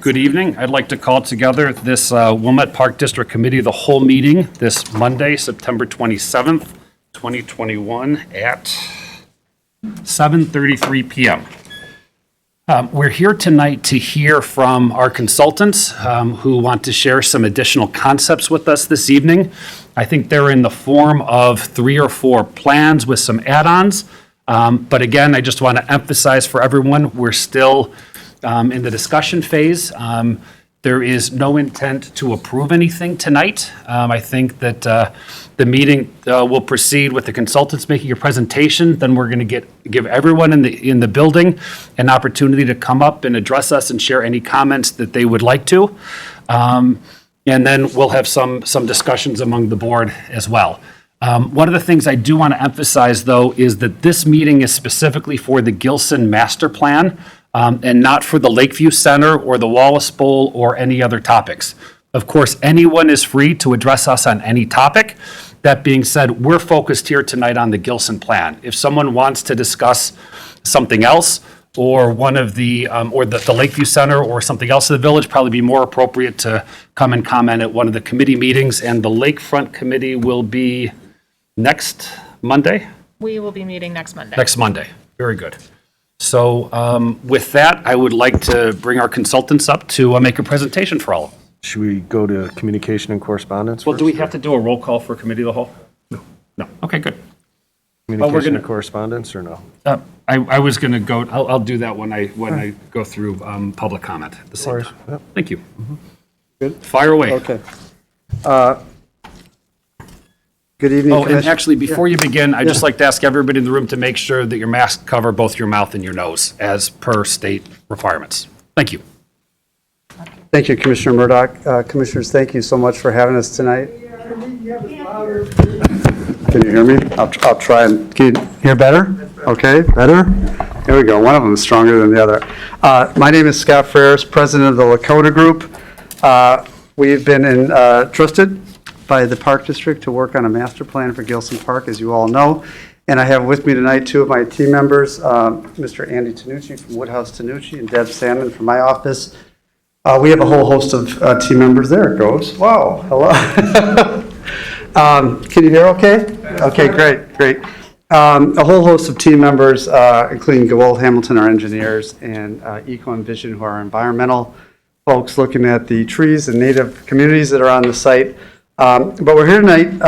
Good evening. I'd like to call together this Wilmette Park District Committee of the Whole meeting this Monday, September 27th, 2021 at 7:33 p.m. We're here tonight to hear from our consultants who want to share some additional concepts with us this evening. I think they're in the form of 3 or 4 plans with some add-ons. But again, I just want to emphasize for everyone, we're still in the discussion phase. There is no intent to approve anything tonight. I think that the meeting will proceed with the consultants making a presentation. Then we're going to give everyone in the building an opportunity to come up and address us and share any comments that they would like to. And then we'll have some discussions among the board as well. One of the things I do want to emphasize, though, is that this meeting is specifically for the Gillson Master Plan and not for the Lakeview Center or the Wallace Bowl or any other topics. Of course, anyone is free to address us on any topic. That being said, we're focused here tonight on the Gillson Plan. If someone wants to discuss something else or one of the Lakeview Center or something else in the village, probably be more appropriate to come and comment at one of the committee meetings. And the Lakefront Committee will be next Monday? We will be meeting next Monday. Next Monday. Very good. So with that, I would like to bring our consultants up to make a presentation for all of them. Should we go to communication and correspondence? Well, do we have to do a roll call for committee of the whole? No. No. Okay, good. Communication and correspondence or no? I was going to go, I'll do that when I go through public comment at the same time. Yep. Thank you. Good. Fire away. Okay. Good evening, Oh, and Commissioner. actually, before you begin, I'd just like to ask everybody in the room to make sure that your masks cover both your mouth and your nose as per state requirements. Thank you. Thank you, Commissioner Murdoch. Commissioners, thank you so much for having us tonight. Can you hear me? I'll try and, can you hear better? Okay, better? Here we go. One of them is stronger than the other. My name is Scott Ferris, president of the Lakota Group. We've been entrusted by the Park District to work on a master plan for Gillson Park, as you all know. And I have with me tonight 2 of my team members, Mr. Andy Tanucci from Woodhouse Tanucci and Deb Salmon from my office. We have a whole host of team members. There it goes. Wow, hello. Can you hear okay? Okay, great. A whole host of team members, including Gawol Hamilton, our engineers, and Eco and Vision, who are our environmental folks looking at the trees and native communities that are on the site. But we're here tonight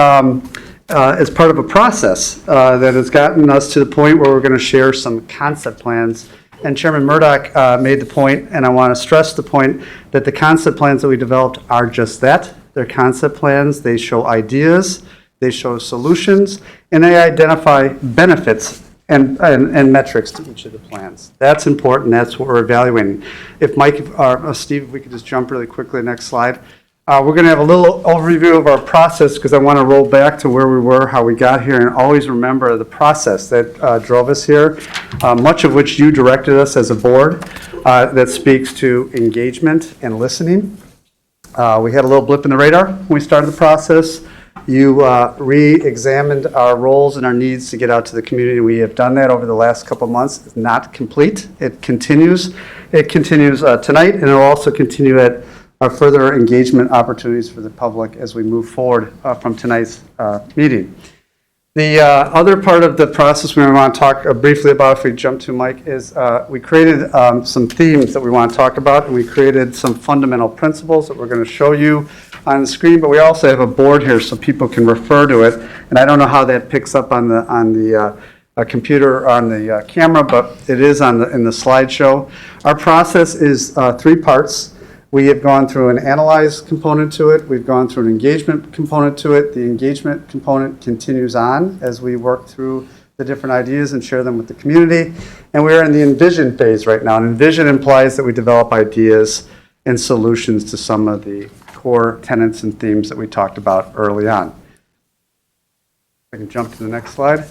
as part of a process that has gotten us to the point where we're going to share some concept plans. And Chairman Murdoch made the point, and I want to stress the point, that the concept plans that we developed are just that. They're concept plans. They show ideas, they show solutions, and they identify benefits and metrics to each of the plans. That's important. That's what we're evaluating. If Mike or Steve, if we could just jump really quickly, next slide. We're going to have a little overview of our process because I want to roll back to where we were, how we got here, and always remember the process that drove us here, much of which you directed us as a board, that speaks to engagement and listening. We had a little blip in the radar when we started the process. You re-examined our roles and our needs to get out to the community. We have done that over the last couple of months. It's not complete. It continues. It continues tonight, and it will also continue at further engagement opportunities for the public as we move forward from tonight's meeting. The other part of the process we want to talk briefly about, if we jump to Mike, is we created some themes that we want to talk about, and we created some fundamental principles that we're going to show you on the screen, but we also have a board here so people can refer to it, and I don't know how that picks up on the computer, on the camera, but it is in the slideshow. Our process is 3 parts. We have gone through an analyze component to it. We've gone through an engagement component to it. The engagement component continues on as we work through the different ideas and share them with the community. And we're in the envision phase right now. And envision implies that we develop ideas and solutions to some of the core tenets and themes that we talked about early on. I can jump to the next slide.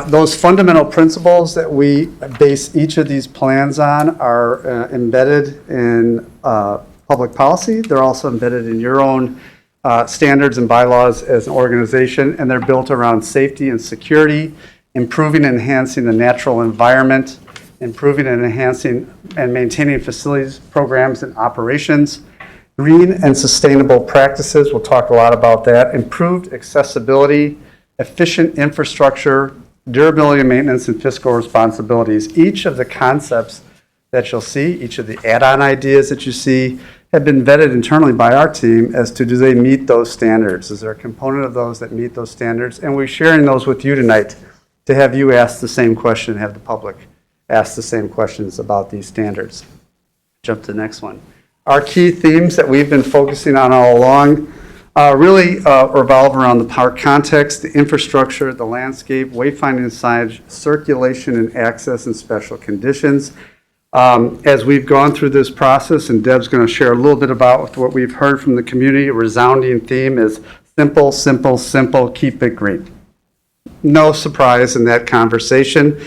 Those fundamental principles that we base each of these plans on are embedded in public policy. They're also embedded in your own standards and bylaws as an organization, and they're built around safety and security, improving and enhancing the natural environment, improving and enhancing and maintaining facilities, programs, and operations, green and sustainable practices, we'll talk a lot about that, improved accessibility, efficient infrastructure, durability and maintenance, and fiscal responsibilities. Each of the concepts that you'll see, each of the add-on ideas that you see, have been vetted internally by our team as to do they meet those standards? Is there a component of those that meet those standards? And we're sharing those with you tonight to have you ask the same question, have the public ask the same questions about these standards. Jump to the next one. Our key themes that we've been focusing on all along really revolve around the park context, the infrastructure, the landscape, wayfinding signage, circulation and access, and special conditions. As we've gone through this process, and Deb's going to share a little bit about what we've heard from the community, a resounding theme is simple, simple, simple, keep it green. No surprise in that conversation.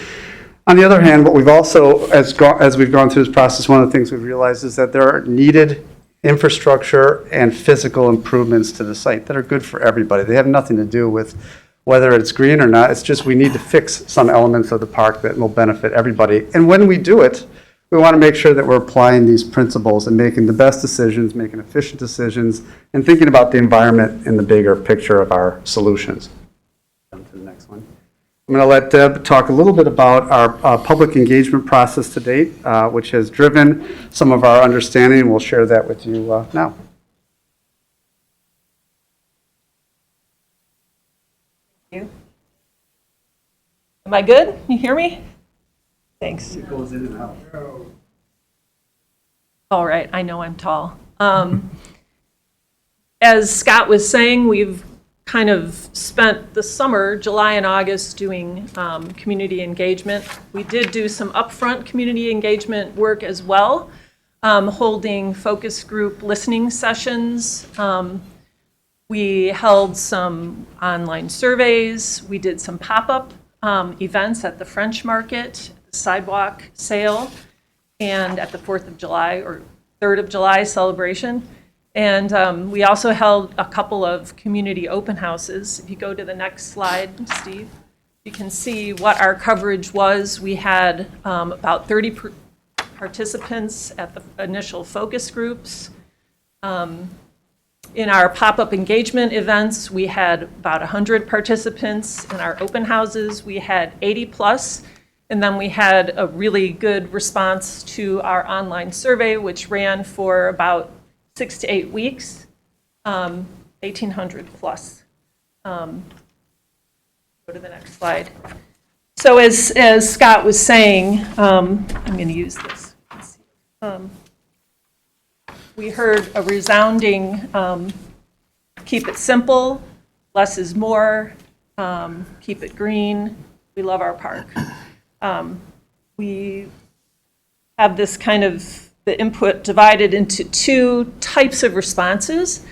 On the other hand, what we've also, as we've gone through this process, one of the things we've realized is that there are needed infrastructure and physical improvements to the site that are good for everybody. They have nothing to do with whether it's green or not. It's just we need to fix some elements of the park that will benefit everybody. And when we do it, we want to make sure that we're applying these principles and making the best decisions, making efficient decisions, and thinking about the environment in the bigger picture of our solutions. Jump to the next one. I'm going to let Deb talk a little bit about our public engagement process to date, which has driven some of our understanding. We'll share that with you now. Thank you. Am I good? You hear me? Thanks. It goes in and out. All right, I know I'm tall. As Scott was saying, we've kind of spent the summer, July and August, doing community engagement. We did do some upfront community engagement work as well, holding focus group listening sessions. We held some online surveys. We did some pop-up events at the French Market, the sidewalk sale, and at the 4th of July or 3rd of July celebration. And we also held a couple of community open houses. If you go to the next slide, Steve, you can see what our coverage was. We had about 30 participants at the initial focus groups. In our pop-up engagement events, we had about 100 participants. In our open houses, we had 80 plus. And then we had a really good response to our online survey, which ran for about 6 to 8 weeks, 1,800 plus. Go to the next slide. So as Scott was saying, I'm going to use this. We heard a resounding, keep it simple, less is more, keep it green, we love our park. We have this kind of the input divided into two types of responses.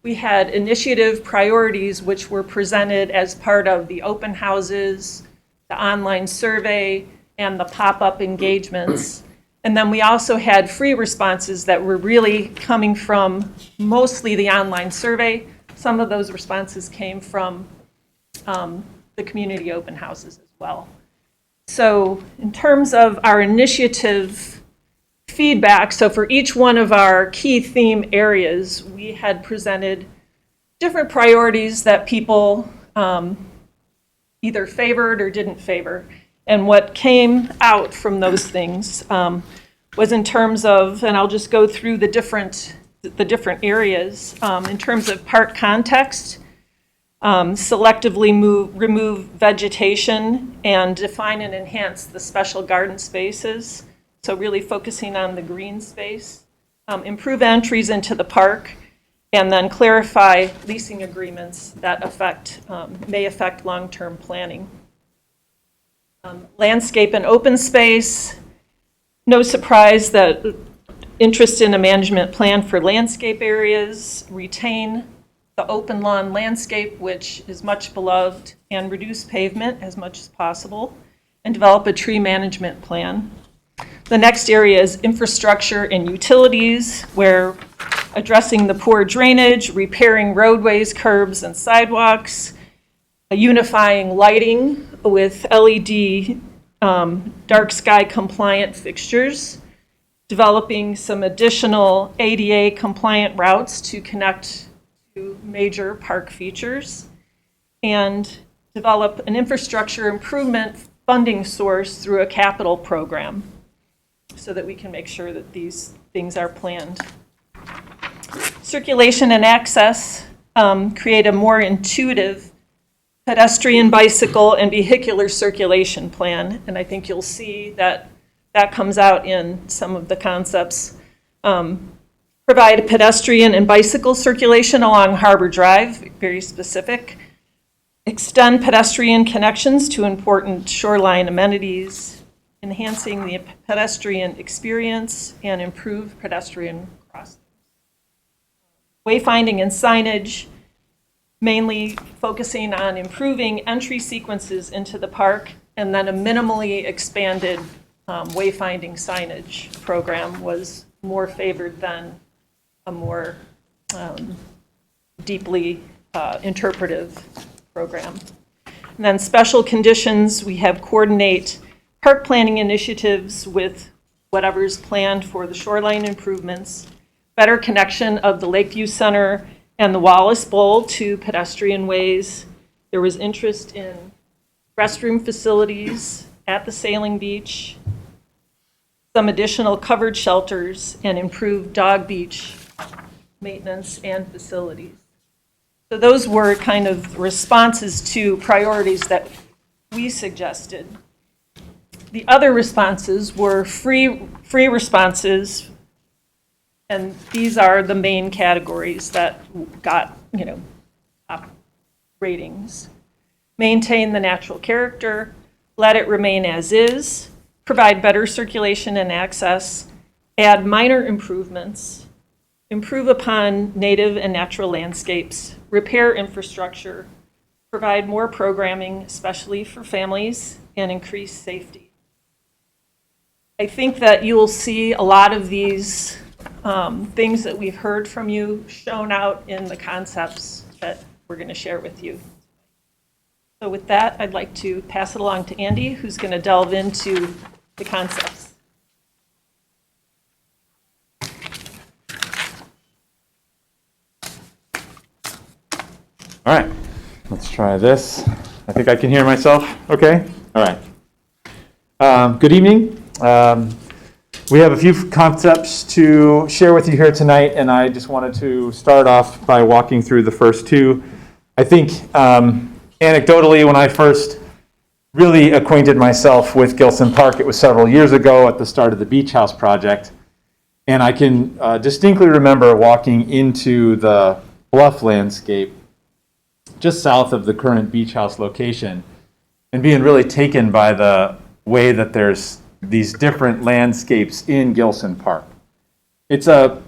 We had initiative priorities, which were presented as part of the open houses, the online survey, and the pop-up engagements. And then we also had free responses that were really coming from mostly the online survey. Some of those responses came from the community open houses as well. So in terms of our initiative feedback, so for each one of our key theme areas, we had presented different priorities that people either favored or didn't favor. And what came out from those things was in terms of, and I'll just go through the different areas, in terms of park context, selectively remove vegetation and define and enhance the special garden spaces. So really focusing on the green space, improve entries into the park, and then clarify leasing agreements that may affect long-term planning. Landscape and open space, no surprise that interest in a management plan for landscape areas, retain the open lawn landscape, which is much beloved, and reduce pavement as much as possible, and develop a tree management plan. The next area is infrastructure and utilities, where addressing the poor drainage, repairing roadways, curbs, and sidewalks, unifying lighting with LED dark sky compliant fixtures, developing some additional ADA compliant routes to connect to major park features, and develop an infrastructure improvement funding source through a capital program so that we can make sure that these things are planned. Circulation and access, create a more intuitive pedestrian, bicycle, and vehicular circulation plan. And I think you'll see that that comes out in some of the concepts. Provide pedestrian and bicycle circulation along Harbor Drive, very specific. Extend pedestrian connections to important shoreline amenities, enhancing the pedestrian experience, and improve pedestrian crossings. Wayfinding and signage, mainly focusing on improving entry sequences into the park, and then a minimally expanded wayfinding signage program was more favored than a more deeply interpretive program. And then special conditions, we have coordinate park planning initiatives with whatever's planned for the shoreline improvements, better connection of the Lakeview Center and the Wallace Bowl to pedestrian ways. There was interest in restroom facilities at the sailing beach, some additional covered shelters, and improved dog beach maintenance and facilities. So those were kind of responses to priorities that we suggested. The other responses were free responses, and these are the main categories that got, top ratings. Maintain the natural character, let it remain as is, provide better circulation and access, add minor improvements, improve upon native and natural landscapes, repair infrastructure, provide more programming, especially for families, and increase safety. I think that you will see a lot of these things that we've heard from you shown out in the concepts that we're going to share with you. So with that, I'd like to pass it along to Andy, who's going to delve into the concepts. All right, let's try this. I think I can hear myself okay? All right. Good evening. We have a few concepts to share with you here tonight, and I just wanted to start off by walking through the first two. I think anecdotally, when I first really acquainted myself with Gillson Park, it was several years ago at the start of the Beach House project, and I can distinctly remember walking into the bluff landscape just south of the current Beach House location and being really taken by the way that there's these different landscapes in Gillson Park. It's a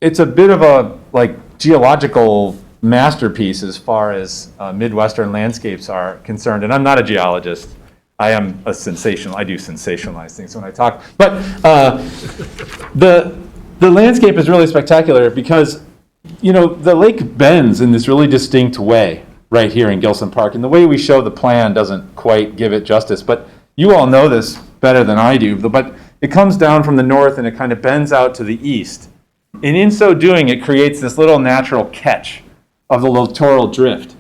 bit of a geological masterpiece as far as Midwestern landscapes are concerned. And I'm not a geologist. I do sensationalize things when I talk. But the landscape is really spectacular because, the lake bends in this really distinct way right here in Gillson Park. And the way we show the plan doesn't quite give it justice. But you all know this better than I do. But it comes down from the north and it kind of bends out to the east. And in so doing, it creates this little natural catch of the littoral drift.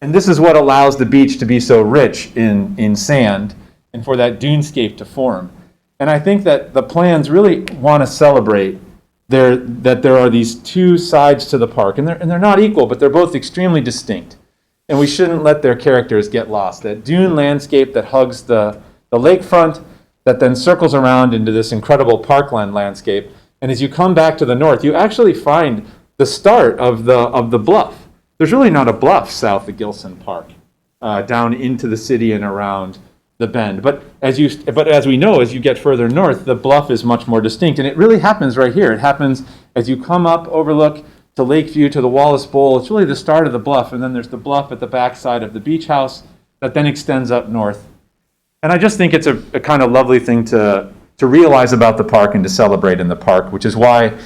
And this is what allows the beach to be so rich in sand and for that dunescape to form. And I think that the plans really want to celebrate that there are these two sides to the park. And they're not equal, but they're both extremely distinct. And we shouldn't let their characters get lost. That dune landscape that hugs the lakefront, that then circles around into this incredible parkland landscape. And as you come back to the north, you actually find the start of the bluff. There's really not a bluff south of Gillson Park, down into the city and around the bend. But as we know, as you get further north, the bluff is much more distinct. And it really happens right here. It happens as you come up, overlook to Lakeview, to the Wallace Bowl. It's really the start of the bluff. And then there's the bluff at the backside of the beach house that then extends up north. And I just think it's a kind of lovely thing to realize about the park and to celebrate in the park, which is why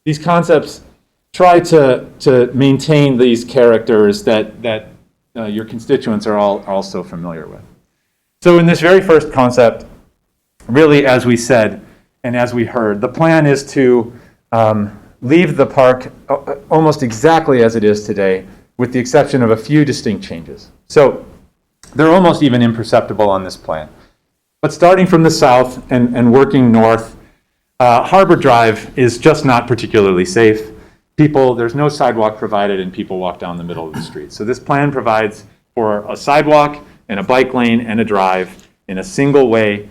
these concepts try to maintain these characters that your constituents are all so familiar with. So in this very first concept, really, as we said and as we heard, the plan is to leave the park almost exactly as it is today, with the exception of a few distinct changes. So they're almost even imperceptible on this plan. But starting from the south and working north, Harbor Drive is just not particularly safe. There's no sidewalk provided, and people walk down the middle of the street. So this plan provides for a sidewalk and a bike lane and a drive in a single way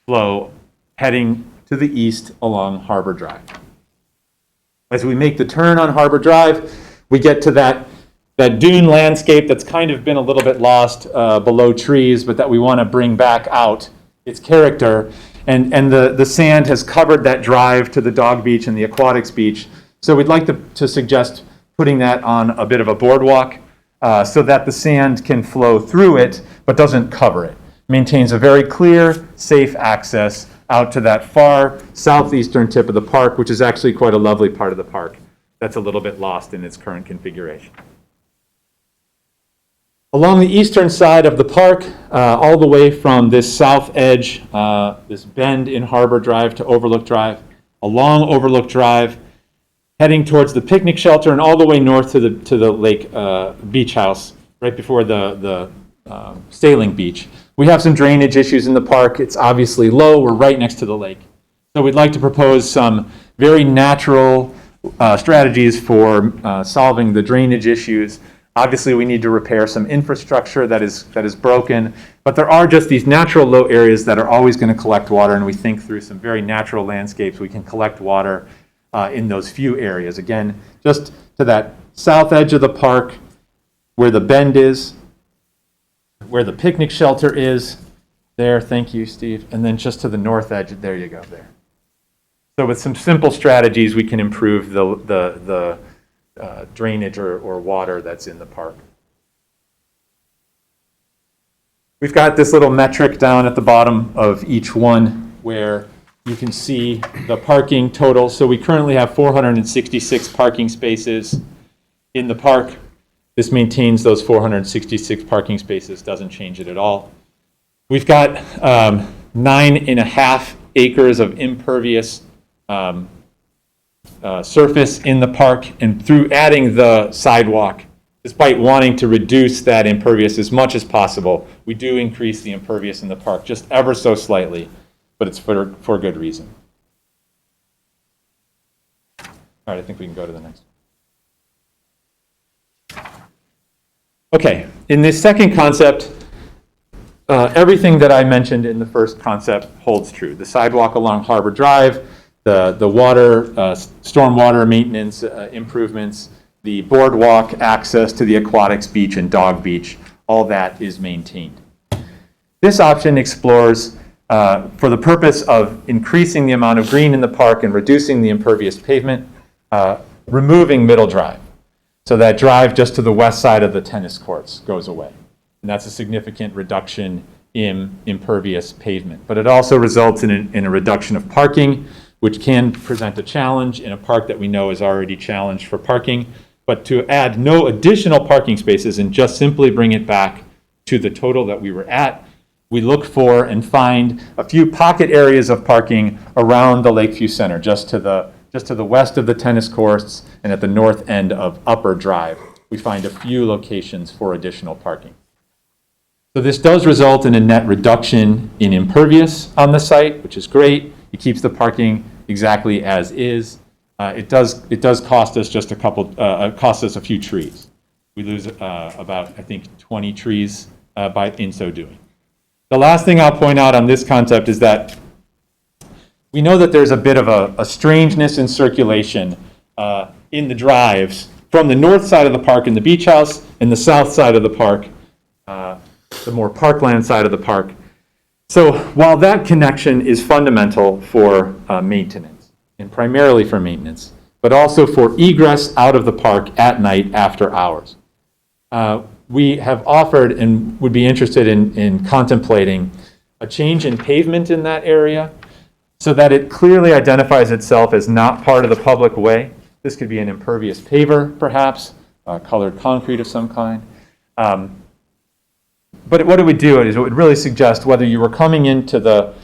flow heading to the east along Harbor Drive. As we make the turn on Harbor Drive, we get to that dune landscape that's kind of been a little bit lost below trees, but that we want to bring back out its character. And the sand has covered that drive to the dog beach and the aquatics beach. So we'd like to suggest putting that on a bit of a boardwalk so that the sand can flow through it, but doesn't cover it. Maintains a very clear, safe access out to that far southeastern tip of the park, which is actually quite a lovely part of the park that's a little bit lost in its current configuration. Along the eastern side of the park, all the way from this south edge, this bend in Harbor Drive to Overlook Drive, along Overlook Drive, heading towards the picnic shelter and all the way north to the lake beach house, right before the sailing beach. We have some drainage issues in the park. It's obviously low. We're right next to the lake. So we'd like to propose some very natural strategies for solving the drainage issues. Obviously, we need to repair some infrastructure that is broken, but there are just these natural low areas that are always going to collect water, and we think through some very natural landscapes we can collect water in those few areas. Again, just to that south edge of the park where the bend is, where the picnic shelter is, there, thank you, Steve, and then just to the north edge, there you go, there. So with some simple strategies, we can improve the drainage or water that's in the park. We've got this little metric down at the bottom of each one where you can see the parking total. So we currently have 466 parking spaces in the park. This maintains those 466 parking spaces, doesn't change it at all. We've got 9.5 acres of impervious surface in the park, and through adding the sidewalk, despite wanting to reduce that impervious as much as possible, we do increase the impervious in the park just ever so slightly, but it's for good reason. All right, I think we can go to the next one. Okay, in this second concept, everything that I mentioned in the first concept holds true. The sidewalk along Harbor Drive, the water, stormwater maintenance improvements, the boardwalk access to the aquatics beach and dog beach, all that is maintained. This option explores, for the purpose of increasing the amount of green in the park and reducing the impervious pavement, removing Middle Drive. So that drive just to the west side of the tennis courts goes away. And that's a significant reduction in impervious pavement. But it also results in a reduction of parking, which can present a challenge in a park that we know is already challenged for parking. But to add no additional parking spaces and just simply bring it back to the total that we were at, we look for and find a few pocket areas of parking around the Lakeview Center, just to the west of the tennis courts and at the north end of Upper Drive. We find a few locations for additional parking. So this does result in a net reduction in impervious on the site, which is great. It keeps the parking exactly as is. It does cost us just a few trees. We lose about, I think, 20 trees in so doing. The last thing I'll point out on this concept is that we know that there's a bit of a strangeness in circulation in the drives from the north side of the park in the beach house and the south side of the park, the more parkland side of the park. So while that connection is fundamental for maintenance, and primarily for maintenance, but also for egress out of the park at night after hours, we have offered and would be interested in contemplating a change in pavement in that area so that it clearly identifies itself as not part of the public way. This could be an impervious paver, perhaps, colored concrete of some kind. But what it would do is it would really suggest whether you were coming into the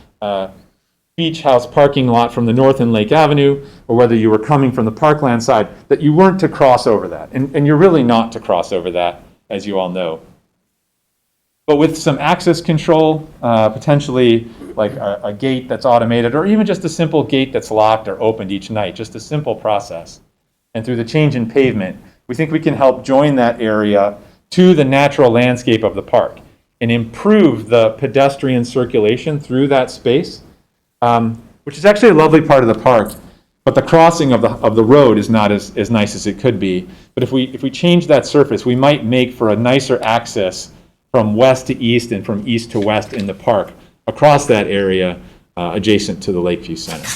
beach house parking lot from the north in Lake Avenue, or whether you were coming from the parkland side, that you weren't to cross over that. And you're really not to cross over that, as you all know. But with some access control, potentially like a gate that's automated, or even just a simple gate that's locked or opened each night, just a simple process. And through the change in pavement, we think we can help join that area to the natural landscape of the park and improve the pedestrian circulation through that space, which is actually a lovely part of the park. But the crossing of the road is not as nice as it could be. But if we change that surface, we might make for a nicer access from west to east and from east to west in the park across that area adjacent to the Lakeview Center.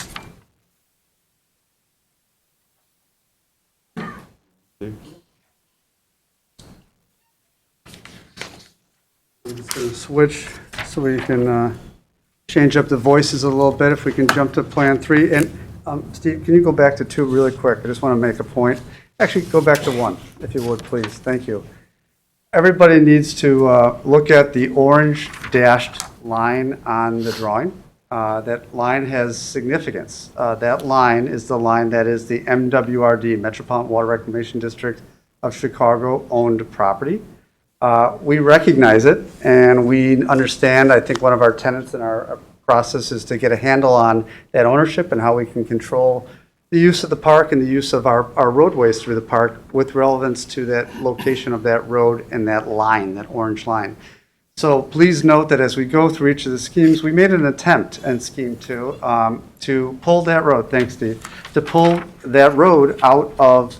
We're just going to switch so we can change up the voices a little bit. If we can jump to Plan 3. And Steve, can you go back to 2 really quick? I just want to make a point. Actually, go back to 1, if you would, please. Thank you. Everybody needs to look at the orange dashed line on the drawing. That line has significance. That line is the line that is the MWRD, Metropolitan Water Reclamation District of Chicago owned property. We recognize it, and we understand. I think one of our tenets in our process is to get a handle on that ownership and how we can control the use of the park and the use of our roadways through the park with relevance to that location of that road and that line, that orange line. So please note that as we go through each of the schemes, we made an attempt in Scheme 2 to pull that road, thanks Steve, to pull that road out of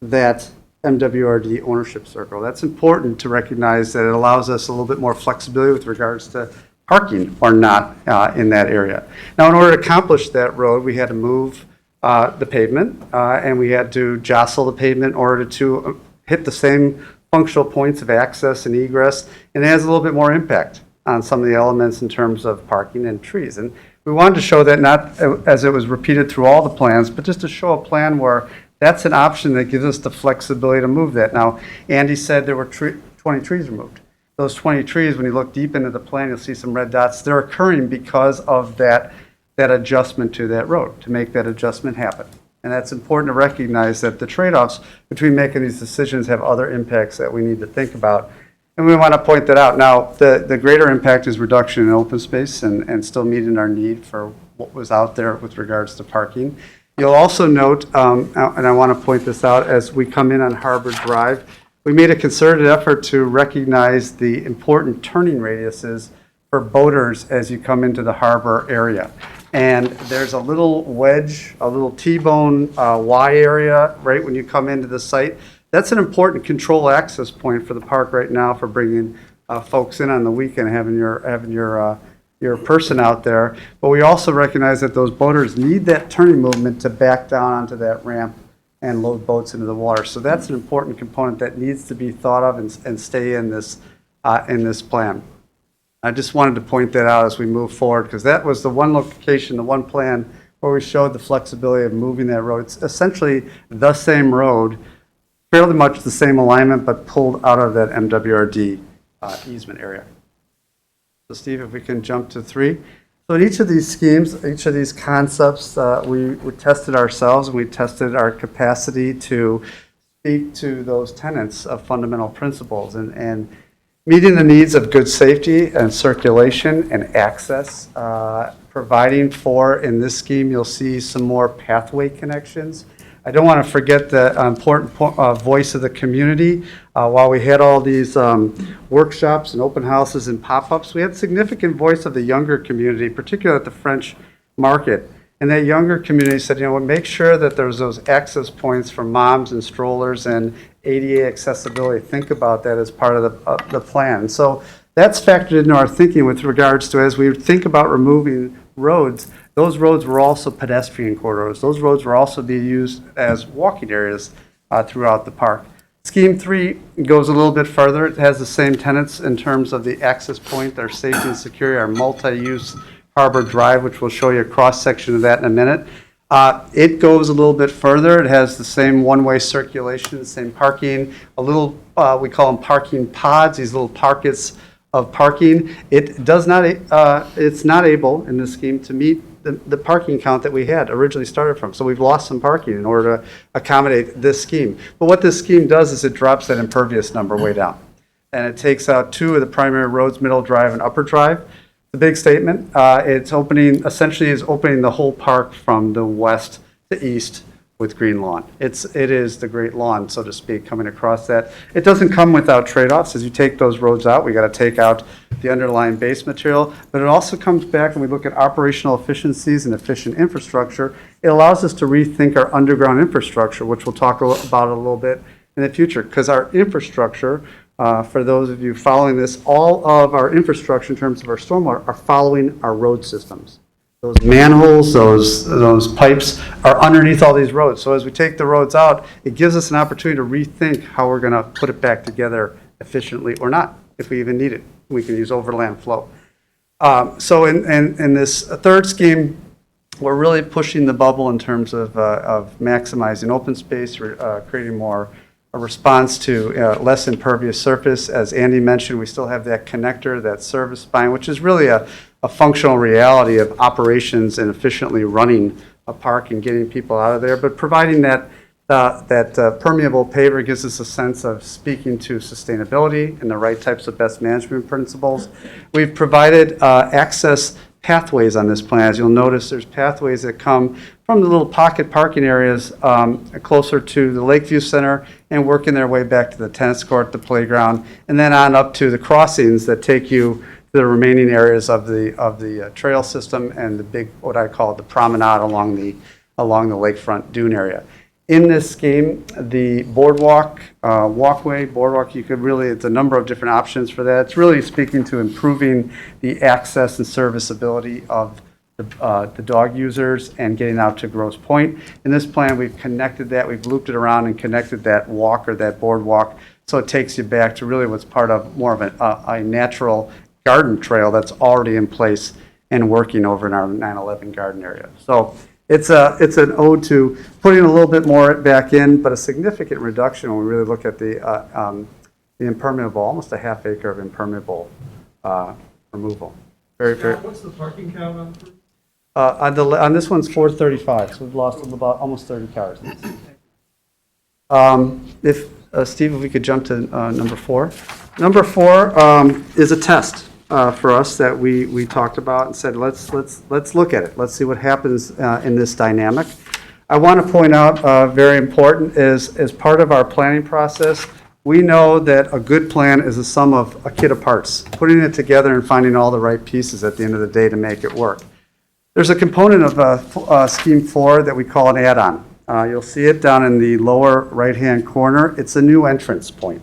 that MWRD ownership circle. That's important to recognize that it allows us a little bit more flexibility with regards to parking or not in that area. Now, in order to accomplish that road, we had to move the pavement, and we had to jostle the pavement in order to hit the same functional points of access and egress, and it has a little bit more impact on some of the elements in terms of parking and trees. And we wanted to show that not as it was repeated through all the plans, but just to show a plan where that's an option that gives us the flexibility to move that. Now, Andy said there were 20 trees removed. Those 20 trees, when you look deep into the plan, you'll see some red dots. They're occurring because of that adjustment to that road, to make that adjustment happen. And that's important to recognize that the trade-offs between making these decisions have other impacts that we need to think about. And we want to point that out. Now, the greater impact is reduction in open space and still meeting our need for what was out there with regards to parking. You'll also note, and I want to point this out, as we come in on Harbor Drive, we made a concerted effort to recognize the important turning radiuses for boaters as you come into the harbor area. And there's a little wedge, a little T-bone Y area right when you come into the site. That's an important control access point for the park right now for bringing folks in on the weekend, having your person out there. But we also recognize that those boaters need that turning movement to back down onto that ramp and load boats into the water. So that's an important component that needs to be thought of and stay in this plan. I just wanted to point that out as we move forward, because that was the one location, the one plan where we showed the flexibility of moving that road. It's essentially the same road, fairly much the same alignment, but pulled out of that MWRD easement area. So Steve, if we can jump to 3. So in each of these schemes, each of these concepts, we tested ourselves, and we tested our capacity to speak to those tenets of fundamental principles and meeting the needs of good safety and circulation and access, providing for, in this scheme, you'll see some more pathway connections. I don't want to forget the important voice of the community. While we had all these workshops and open houses and pop-ups, we had significant voice of the younger community, particularly at the French Market. And that younger community said, make sure that there's those access points for moms and strollers and ADA accessibility. Think about that as part of the plan. So that's factored into our thinking with regards to, as we think about removing roads, those roads were also pedestrian corridors. Those roads were also being used as walking areas throughout the park. Scheme 3 goes a little bit further. It has the same tenets in terms of the access point, our safety and security, our multi-use Harbor Drive, which we'll show you a cross-section of that in a minute. It goes a little bit further. It has the same one-way circulation, the same parking, a little, we call them parking pods, these little pockets of parking. It does not, it's not able in this scheme to meet the parking count that we had originally started from. So we've lost some parking in order to accommodate this scheme. But what this scheme does is it drops that impervious number way down. And it takes out two of the primary roads, Middle Drive and Upper Drive. The big statement, it's opening, essentially is opening the whole park from the west to east with green lawn. It is the great lawn, so to speak, coming across that. It doesn't come without trade-offs. As you take those roads out, we got to take out the underlying base material, but it also comes back, and we look at operational efficiencies and efficient infrastructure. It allows us to rethink our underground infrastructure, which we'll talk about a little bit in the future, because our infrastructure, for those of you following this, all of our infrastructure in terms of our stormwater are following our road systems. Those manholes, those pipes are underneath all these roads. So as we take the roads out, it gives us an opportunity to rethink how we're going to put it back together efficiently or not, if we even need it. We can use overland flow. So in this third scheme, we're really pushing the bubble in terms of maximizing open space, creating more a response to less impervious surface. As Andy mentioned, we still have that connector, that service spine, which is really a functional reality of operations and efficiently running a park and getting people out of there. But providing that permeable paver gives us a sense of speaking to sustainability and the right types of best management principles. We've provided access pathways on this plan. As you'll notice, there's pathways that come from the little pocket parking areas closer to the Lakeview Center and working their way back to the tennis court, the playground, and then on up to the crossings that take you to the remaining areas of the trail system and the big, what I call the promenade along the lakefront dune area. In this scheme, the boardwalk, you could really, it's a number of different options for that. It's really speaking to improving the access and serviceability of the dog users and getting out to Grosse Pointe. In this plan, we've connected that, we've looped it around and connected that walk or that boardwalk, so it takes you back to really what's part of more of a natural garden trail that's already in place and working over in our 9/11 garden area. So it's an ode to putting a little bit more back in, but a significant reduction when we really look at the impermeable, almost a half acre of impermeable removal. Very. What's the parking count on the On this one's 435, so we've lost about almost 30 cars. If Steve, if we could jump to number 4. Number 4 is a test for us that we talked about and said let's look at it. Let's see what happens in this dynamic. I want to point out very important is as part of our planning process, we know that a good plan is a sum of a kit of parts, putting it together and finding all the right pieces at the end of the day to make it work. There's a component of Scheme 4 that we call an add-on. You'll see it down in the lower right-hand corner. It's a new entrance point.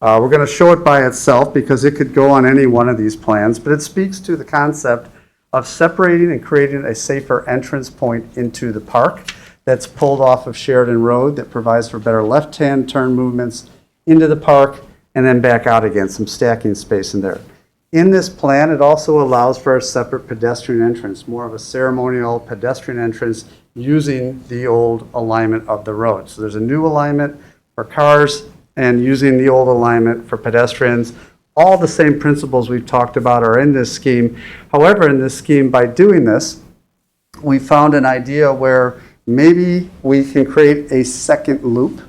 We're going to show it by itself because it could go on any one of these plans, but it speaks to the concept of separating and creating a safer entrance point into the park that's pulled off of Sheridan Road that provides for better left-hand turn movements into the park and then back out again, some stacking space in there. In this plan, it also allows for a separate pedestrian entrance, more of a ceremonial pedestrian entrance using the old alignment of the road. So there's a new alignment for cars and using the old alignment for pedestrians. All the same principles we've talked about are in this scheme. However, in this scheme, by doing this, we found an idea where maybe we can create a second loop.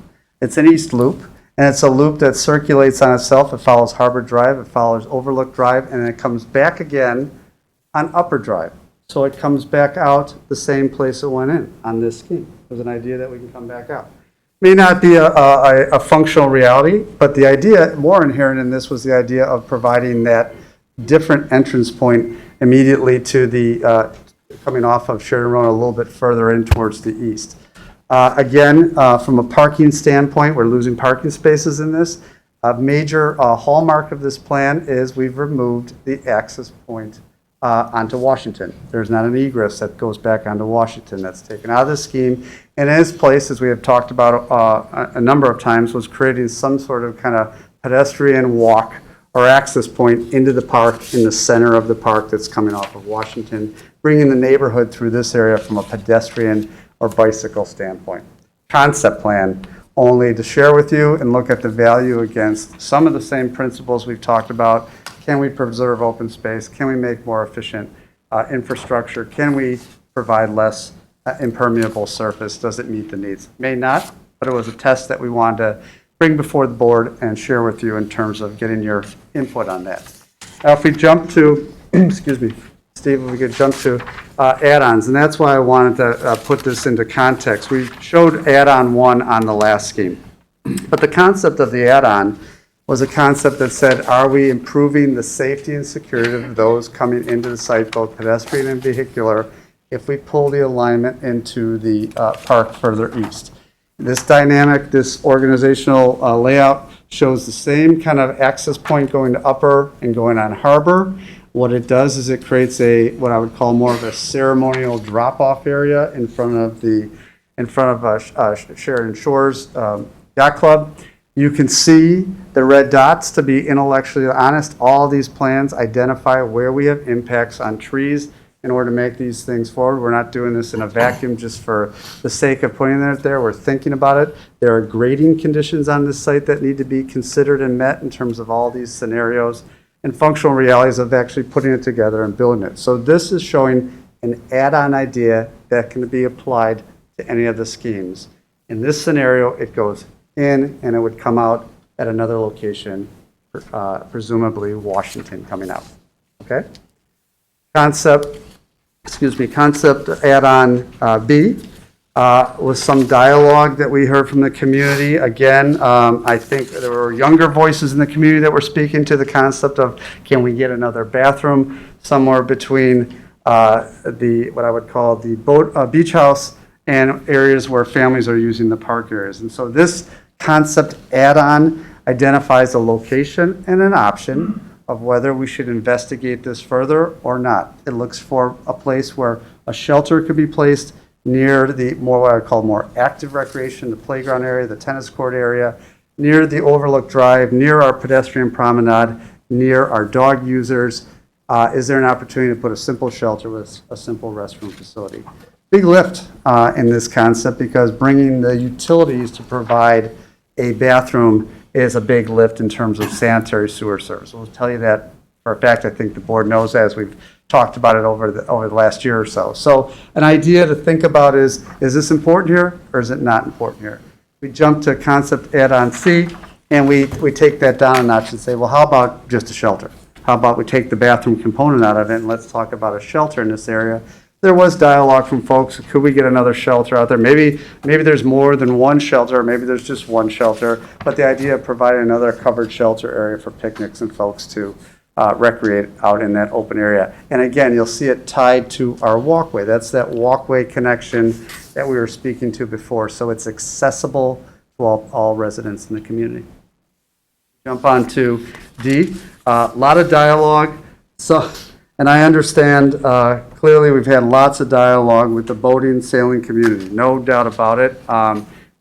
It's an east loop. And it's a loop that circulates on itself. It follows Harbor Drive, it follows Overlook Drive, and it comes back again on Upper Drive. So it comes back out the same place it went in on this scheme. There's an idea that we can come back out. May not be a functional reality, but the idea, more inherent in this, was the idea of providing that different entrance point immediately to the, coming off of Sheridan Road a little bit further in towards the east. Again, from a parking standpoint, we're losing parking spaces in this. A major hallmark of this plan is we've removed the access point onto Washington. There's not an egress that goes back onto Washington. That's taken out of the scheme. And in its place, as we have talked about a number of times, was creating some sort of kind of pedestrian walk or access point into the park in the center of the park that's coming off of Washington, bringing the neighborhood through this area from a pedestrian or bicycle standpoint. Concept plan, only to share with you and look at the value against some of the same principles we've talked about Can we preserve open space? Can we make more efficient infrastructure? Can we provide less impermeable surface? Does it meet the needs? May not, but it was a test that we wanted to bring before the board and share with you in terms of getting your input on that. Now, if we jump to, excuse me, Steve, if we could jump to add-ons, and that's why I wanted to put this into context. We showed add-on 1 on the last scheme, but the concept of the add-on was a concept that said, are we improving the safety and security of those coming into the site, both pedestrian and vehicular, if we pull the alignment into the park further east? This dynamic, this organizational layout shows the same kind of access point going to Upper and going on Harbor. What it does is it creates what I would call more of a ceremonial drop-off area in front of Sheridan Shores Yacht Club. You can see the red dots. To be intellectually honest, all these plans identify where we have impacts on trees in order to make these things forward. We're not doing this in a vacuum just for the sake of putting it there. We're thinking about it. There are grading conditions on this site that need to be considered and met in terms of all these scenarios and functional realities of actually putting it together and building it. So this is showing an add-on idea that can be applied to any of the schemes. In this scenario, it goes in and it would come out at another location, presumably Washington coming out. Okay? Concept add-on B was some dialogue that we heard from the community. Again, I think there were younger voices in the community that were speaking to the concept of, can we get another bathroom somewhere between what I would call the beach house and areas where families are using the park areas. And so this concept add-on identifies a location and an option of whether we should investigate this further or not. It looks for a place where a shelter could be placed near the what I call more active recreation, the playground area, the tennis court area, near the overlook drive, near our pedestrian promenade, near our dog users. Is there an opportunity to put a simple shelter with a simple restroom facility? Big lift in this concept, because bringing the utilities to provide a bathroom is a big lift in terms of sanitary sewer service. We'll tell you that for a fact. I think the board knows that, as we've talked about it over the last year or so. So an idea to think about is this important here or is it not important here? We jump to concept add-on C, and we take that down a notch and say, well, how about just a shelter? How about we take the bathroom component out of it and let's talk about a shelter in this area? There was dialogue from folks, could we get another shelter out there? Maybe there's more than one shelter, or maybe there's just one shelter, but the idea of providing another covered shelter area for picnics and folks to recreate out in that open area. And again, you'll see it tied to our walkway. That's that walkway connection that we were speaking to before, so it's accessible to all residents in the community. Jump on to D. A lot of dialogue. And I understand, clearly we've had lots of dialogue with the boating, sailing community, no doubt about it.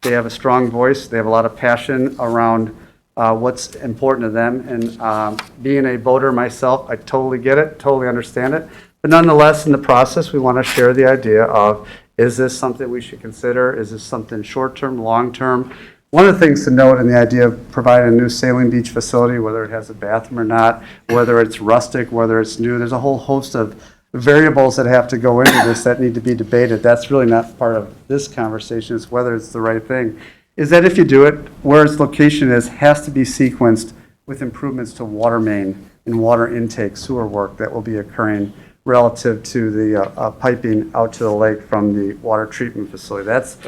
They have a strong voice. They have a lot of passion around what's important to them. And being a boater myself, I totally get it, totally understand it. But nonetheless, in the process, we want to share the idea of, is this something we should consider? Is this something short-term, long-term? One of the things to note in the idea of providing a new sailing beach facility, whether it has a bathroom or not, whether it's rustic, whether it's new, there's a whole host of variables that have to go into this that need to be debated. That's really not part of this conversation, is whether it's the right thing. Is that if you do it, where its location is has to be sequenced with improvements to water main and water intake sewer work that will be occurring relative to the piping out to the lake from the water treatment facility. That's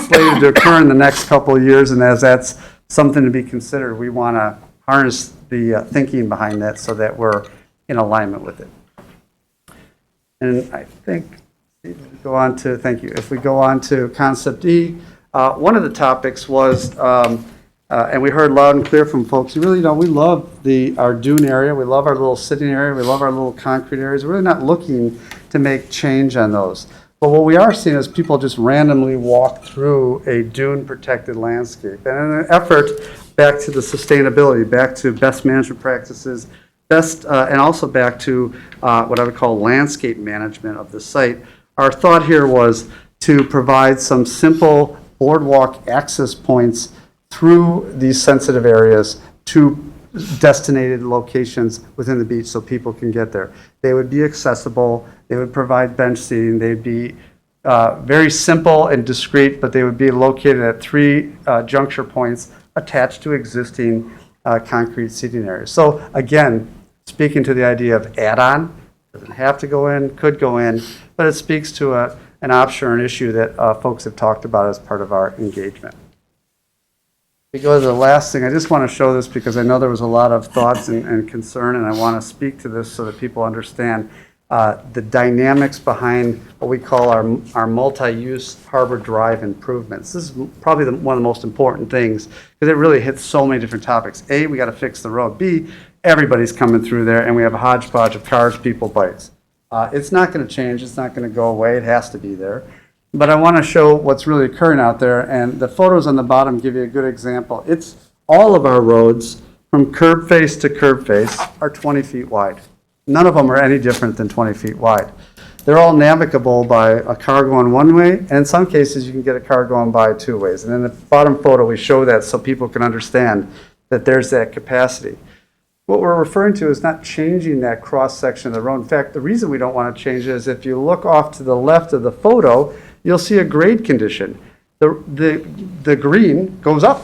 slated to occur in the next couple of years, and as that's something to be considered, we want to harness the thinking behind that so that we're in alignment with it. And I think, if we go on to, thank you, if we go on to concept E, one of the topics was, and we heard loud and clear from folks, really, we love our dune area, we love our little sitting area, we love our little concrete areas. We're really not looking to make change on those. But what we are seeing is people just randomly walk through a dune-protected landscape. And in an effort back to the sustainability, back to best management practices, and also back to what I would call landscape management of the site, our thought here was to provide some simple boardwalk access points through these sensitive areas to destinated locations within the beach so people can get there. They would be accessible, they would provide bench seating, they'd be very simple and discreet, but they would be located at 3 juncture points attached to existing concrete seating areas. So again, speaking to the idea of add-on, doesn't have to go in, could go in, but it speaks to an option or an issue that folks have talked about as part of our engagement. We go to the last thing. I just want to show this because I know there was a lot of thoughts and concern, and I want to speak to this so that people understand the dynamics behind what we call our multi-use Harbor Drive improvements. This is probably one of the most important things because it really hits so many different topics. A, we got to fix the road. B, everybody's coming through there, and we have a hodgepodge of cars, people, bikes. It's not going to change. It's not going to go away. It has to be there. But I want to show what's really occurring out there, and the photos on the bottom give you a good example. It's all of our roads from curb face to curb face are 20 feet wide. None of them are any different than 20 feet wide. They're all navigable by a car going one way, and in some cases you can get a car going by 2 ways. And in the bottom photo we show that so people can understand that there's that capacity. What we're referring to is not changing that cross-section of the road. In fact, the reason we don't want to change it is if you look off to the left of the photo, you'll see a grade condition. The green goes up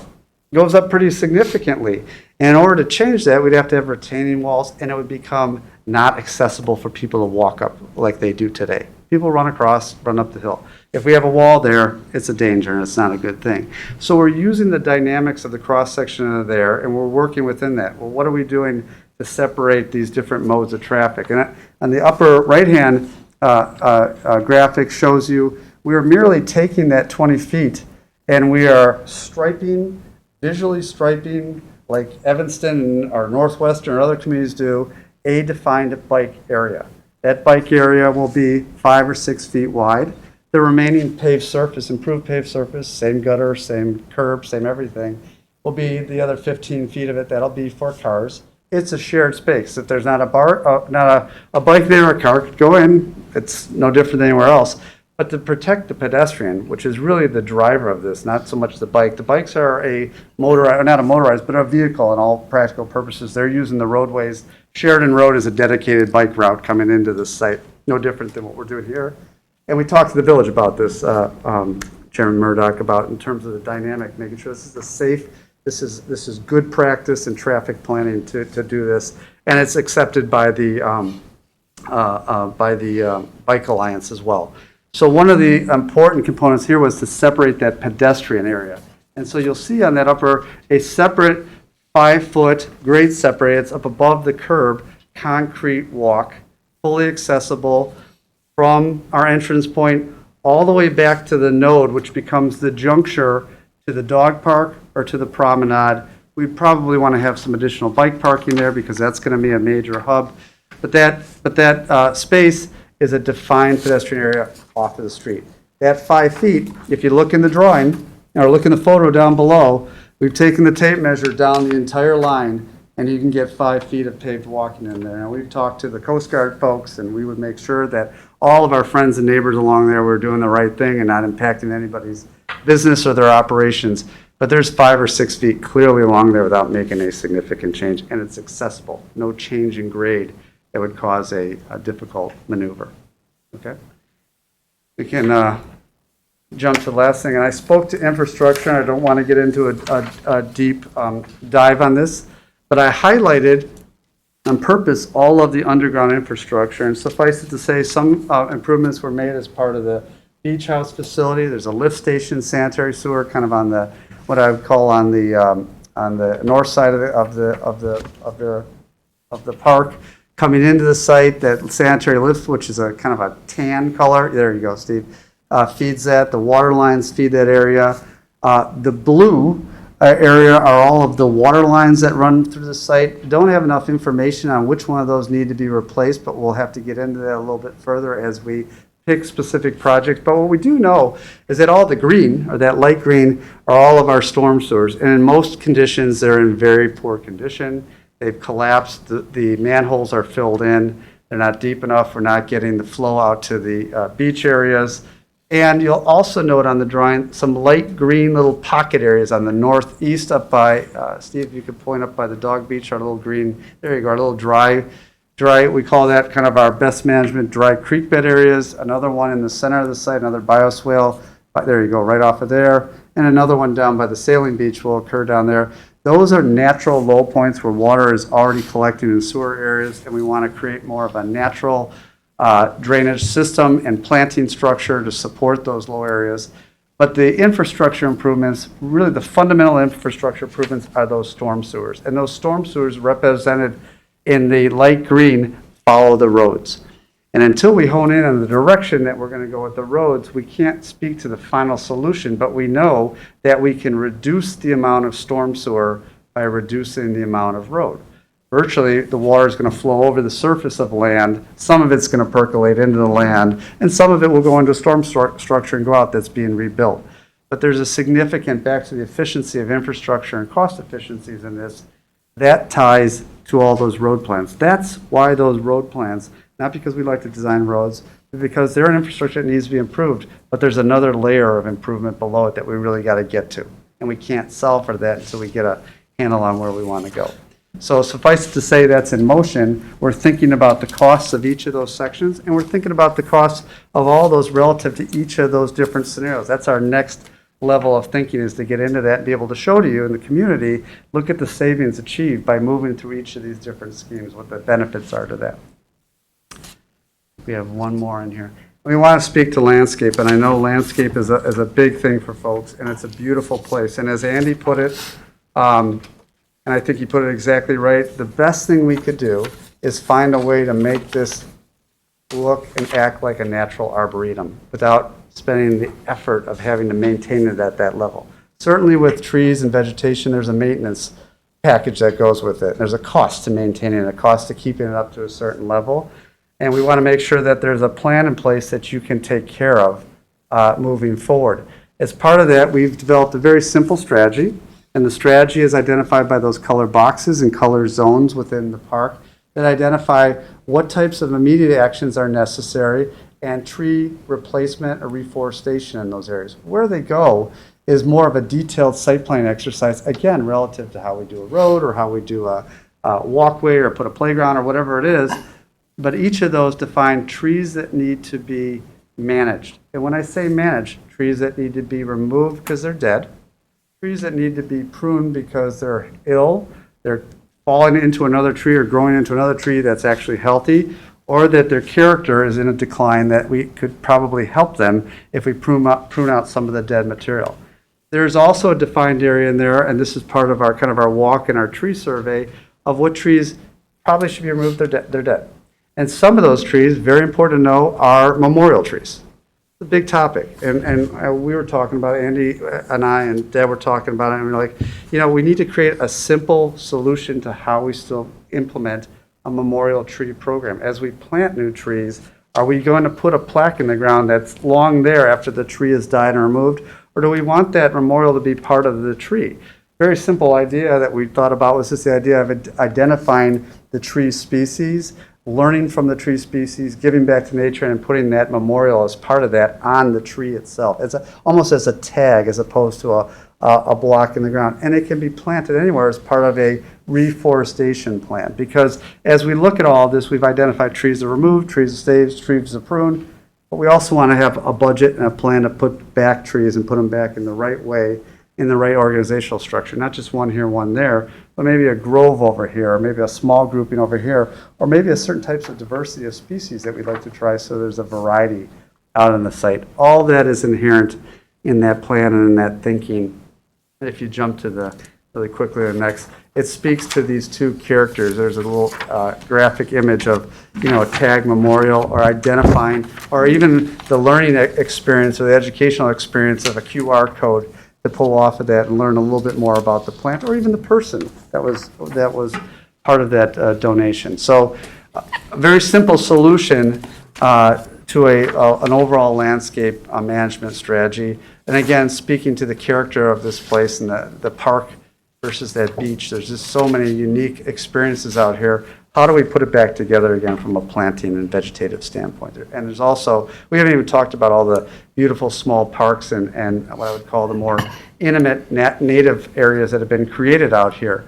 pretty significantly. And in order to change that, we'd have to have retaining walls, and it would become not accessible for people to walk up like they do today. People run across, run up the hill. If we have a wall there, it's a danger, and it's not a good thing. So we're using the dynamics of the cross-section of there, and we're working within that. Well, what are we doing to separate these different modes of traffic? And on the upper right-hand graphic shows you we are merely taking that 20 feet, and we are striping, visually striping, like Evanston or Northwestern or other communities do, a defined bike area. That bike area will be 5 or 6 feet wide. The remaining paved surface, improved paved surface, same gutter, same curb, same everything, will be the other 15 feet of it. That'll be for cars. It's a shared space. If there's not a bike there, a car could go in. It's no different than anywhere else. But to protect the pedestrian, which is really the driver of this, not so much the bike. The bikes are a motorized, not a motorized, but a vehicle in all practical purposes. They're using the roadways. Sheridan Road is a dedicated bike route coming into this site, no different than what we're doing here. And we talked to the village about this, Chairman Murdoch, about in terms of the dynamic, making sure this is a safe, this is good practice in traffic planning to do this, and it's accepted by the Bike Alliance as well. So one of the important components here was to separate that pedestrian area. And so you'll see on that upper, a separate 5-foot grade separated, it's up above the curb, concrete walk, fully accessible from our entrance point all the way back to the node, which becomes the juncture to the dog park or to the promenade. We probably want to have some additional bike parking there because that's going to be a major hub. But that space is a defined pedestrian area off of the street. That 5 feet, if you look in the drawing, or look in the photo down below, we've taken the tape measure down the entire line, and you can get 5 feet of paved walking in there. And we've talked to the Coast Guard folks, and we would make sure that all of our friends and neighbors along there were doing the right thing and not impacting anybody's business or their operations. But there's 5 or 6 feet clearly along there without making a significant change, and it's accessible. No change in grade that would cause a difficult maneuver. Okay? We can jump to the last thing. And I spoke to infrastructure, and I don't want to get into a deep dive on this, but I highlighted on purpose all of the underground infrastructure. And suffice it to say, some improvements were made as part of the beach house facility. There's a lift station, sanitary sewer, kind of on the what I would call on the north side of the park. Coming into the site, that sanitary lift, which is a kind of a tan color, there you go, Steve, feeds that. The water lines feed that area. The blue area are all of the water lines that run through the site. Don't have enough information on which one of those need to be replaced, but we'll have to get into that a little bit further as we pick specific projects. But what we do know is that all the green, or that light green, are all of our storm sewers. And in most conditions, they're in very poor condition. They've collapsed. The manholes are filled in. They're not deep enough. We're not getting the flow out to the beach areas. And you'll also note on the drawing some light green little pocket areas on the northeast up by, Steve, if you could point up by the dog beach, our little green, there you go, our little dry, we call that kind of our best management dry creek bed areas. Another one in the center of the site, another bioswale, there you go, right off of there. And another one down by the sailing beach will occur down there. Those are natural low points where water is already collecting in sewer areas, and we want to create more of a natural drainage system and planting structure to support those low areas. But the infrastructure improvements, really the fundamental infrastructure improvements are those storm sewers. And those storm sewers represented in the light green follow the roads. And until we hone in on the direction that we're going to go with the roads, we can't speak to the final solution, but we know that we can reduce the amount of storm sewer by reducing the amount of road. Virtually, the water is going to flow over the surface of land. Some of it's going to percolate into the land, and some of it will go into storm structure and go out that's being rebuilt. But there's a significant, back to the efficiency of infrastructure and cost efficiencies in this, that ties to all those road plans. That's why those road plans, not because we like to design roads, but because they're an infrastructure that needs to be improved, but there's another layer of improvement below it that we really got to get to. And we can't solve for that until we get a handle on where we want to go. So suffice to say that's in motion. We're thinking about the costs of each of those sections, and we're thinking about the costs of all those relative to each of those different scenarios. That's our next level of thinking, is to get into that and be able to show to you in the community, look at the savings achieved by moving through each of these different schemes, what the benefits are to that. We have one more in here. We want to speak to landscape, and I know landscape is a big thing for folks, and it's a beautiful place. And as Andy put it, and I think he put it exactly right, the best thing we could do is find a way to make this look and act like a natural arboretum without spending the effort of having to maintain it at that level. Certainly with trees and vegetation, there's a maintenance package that goes with it. There's a cost to maintaining it, a cost to keeping it up to a certain level. And we want to make sure that there's a plan in place that you can take care of moving forward. As part of that, we've developed a very simple strategy. And the strategy is identified by those color boxes and color zones within the park that identify what types of immediate actions are necessary and tree replacement or reforestation in those areas. Where they go is more of a detailed site plan exercise, again, relative to how we do a road or how we do a walkway or put a playground or whatever it is. But each of those define trees that need to be managed. And when I say managed, trees that need to be removed because they're dead, trees that need to be pruned because they're ill, they're falling into another tree or growing into another tree that's actually healthy, or that their character is in a decline that we could probably help them if we prune out some of the dead material. There's also a defined area in there, and this is part of our kind of our walk and our tree survey, of what trees probably should be removed, they're dead. And some of those trees, very important to know, are memorial trees. It's a big topic, and we were talking about, Andy and I and Deb were talking about it, and we're like, we need to create a simple solution to how we still implement a memorial tree program. As we plant new trees, are we going to put a plaque in the ground that's long there after the tree has died and removed, or do we want that memorial to be part of the tree? Very simple idea that we thought about was just the idea of identifying the tree species, learning from the tree species, giving back to nature, and putting that memorial as part of that on the tree itself. It's almost as a tag as opposed to a block in the ground. And it can be planted anywhere as part of a reforestation plan. Because as we look at all of this, we've identified trees to remove, trees to save, trees to prune, but we also want to have a budget and a plan to put back trees and put them back in the right way, in the right organizational structure, not just one here, one there, but maybe a grove over here, or maybe a small grouping over here, or maybe a certain types of diversity of species that we'd like to try, so there's a variety out on the site. All that is inherent in that plan and in that thinking. If you jump to really quickly the next, it speaks to these two characters. There's a little graphic image of, a tag memorial, or identifying, or even the learning experience or the educational experience of a QR code to pull off of that and learn a little bit more about the plant, or even the person that was part of that donation. So a very simple solution to an overall landscape management strategy. And again, speaking to the character of this place and the park versus that beach, there's just so many unique experiences out here how do we put it back together again from a planting and vegetative standpoint? And there's also, we haven't even talked about all the beautiful small parks and what I would call the more intimate native areas that have been created out here.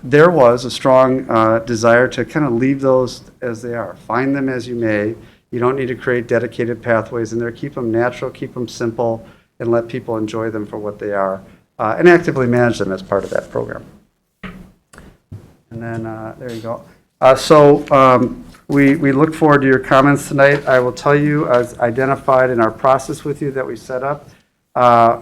There was a strong desire to kind of leave those as they are. Find them as you may. You don't need to create dedicated pathways in there. Keep them natural, keep them simple, and let people enjoy them for what they are, and actively manage them as part of that program. And then, there you go. We look forward to your comments tonight. I will tell you, as identified in our process with you that we set up,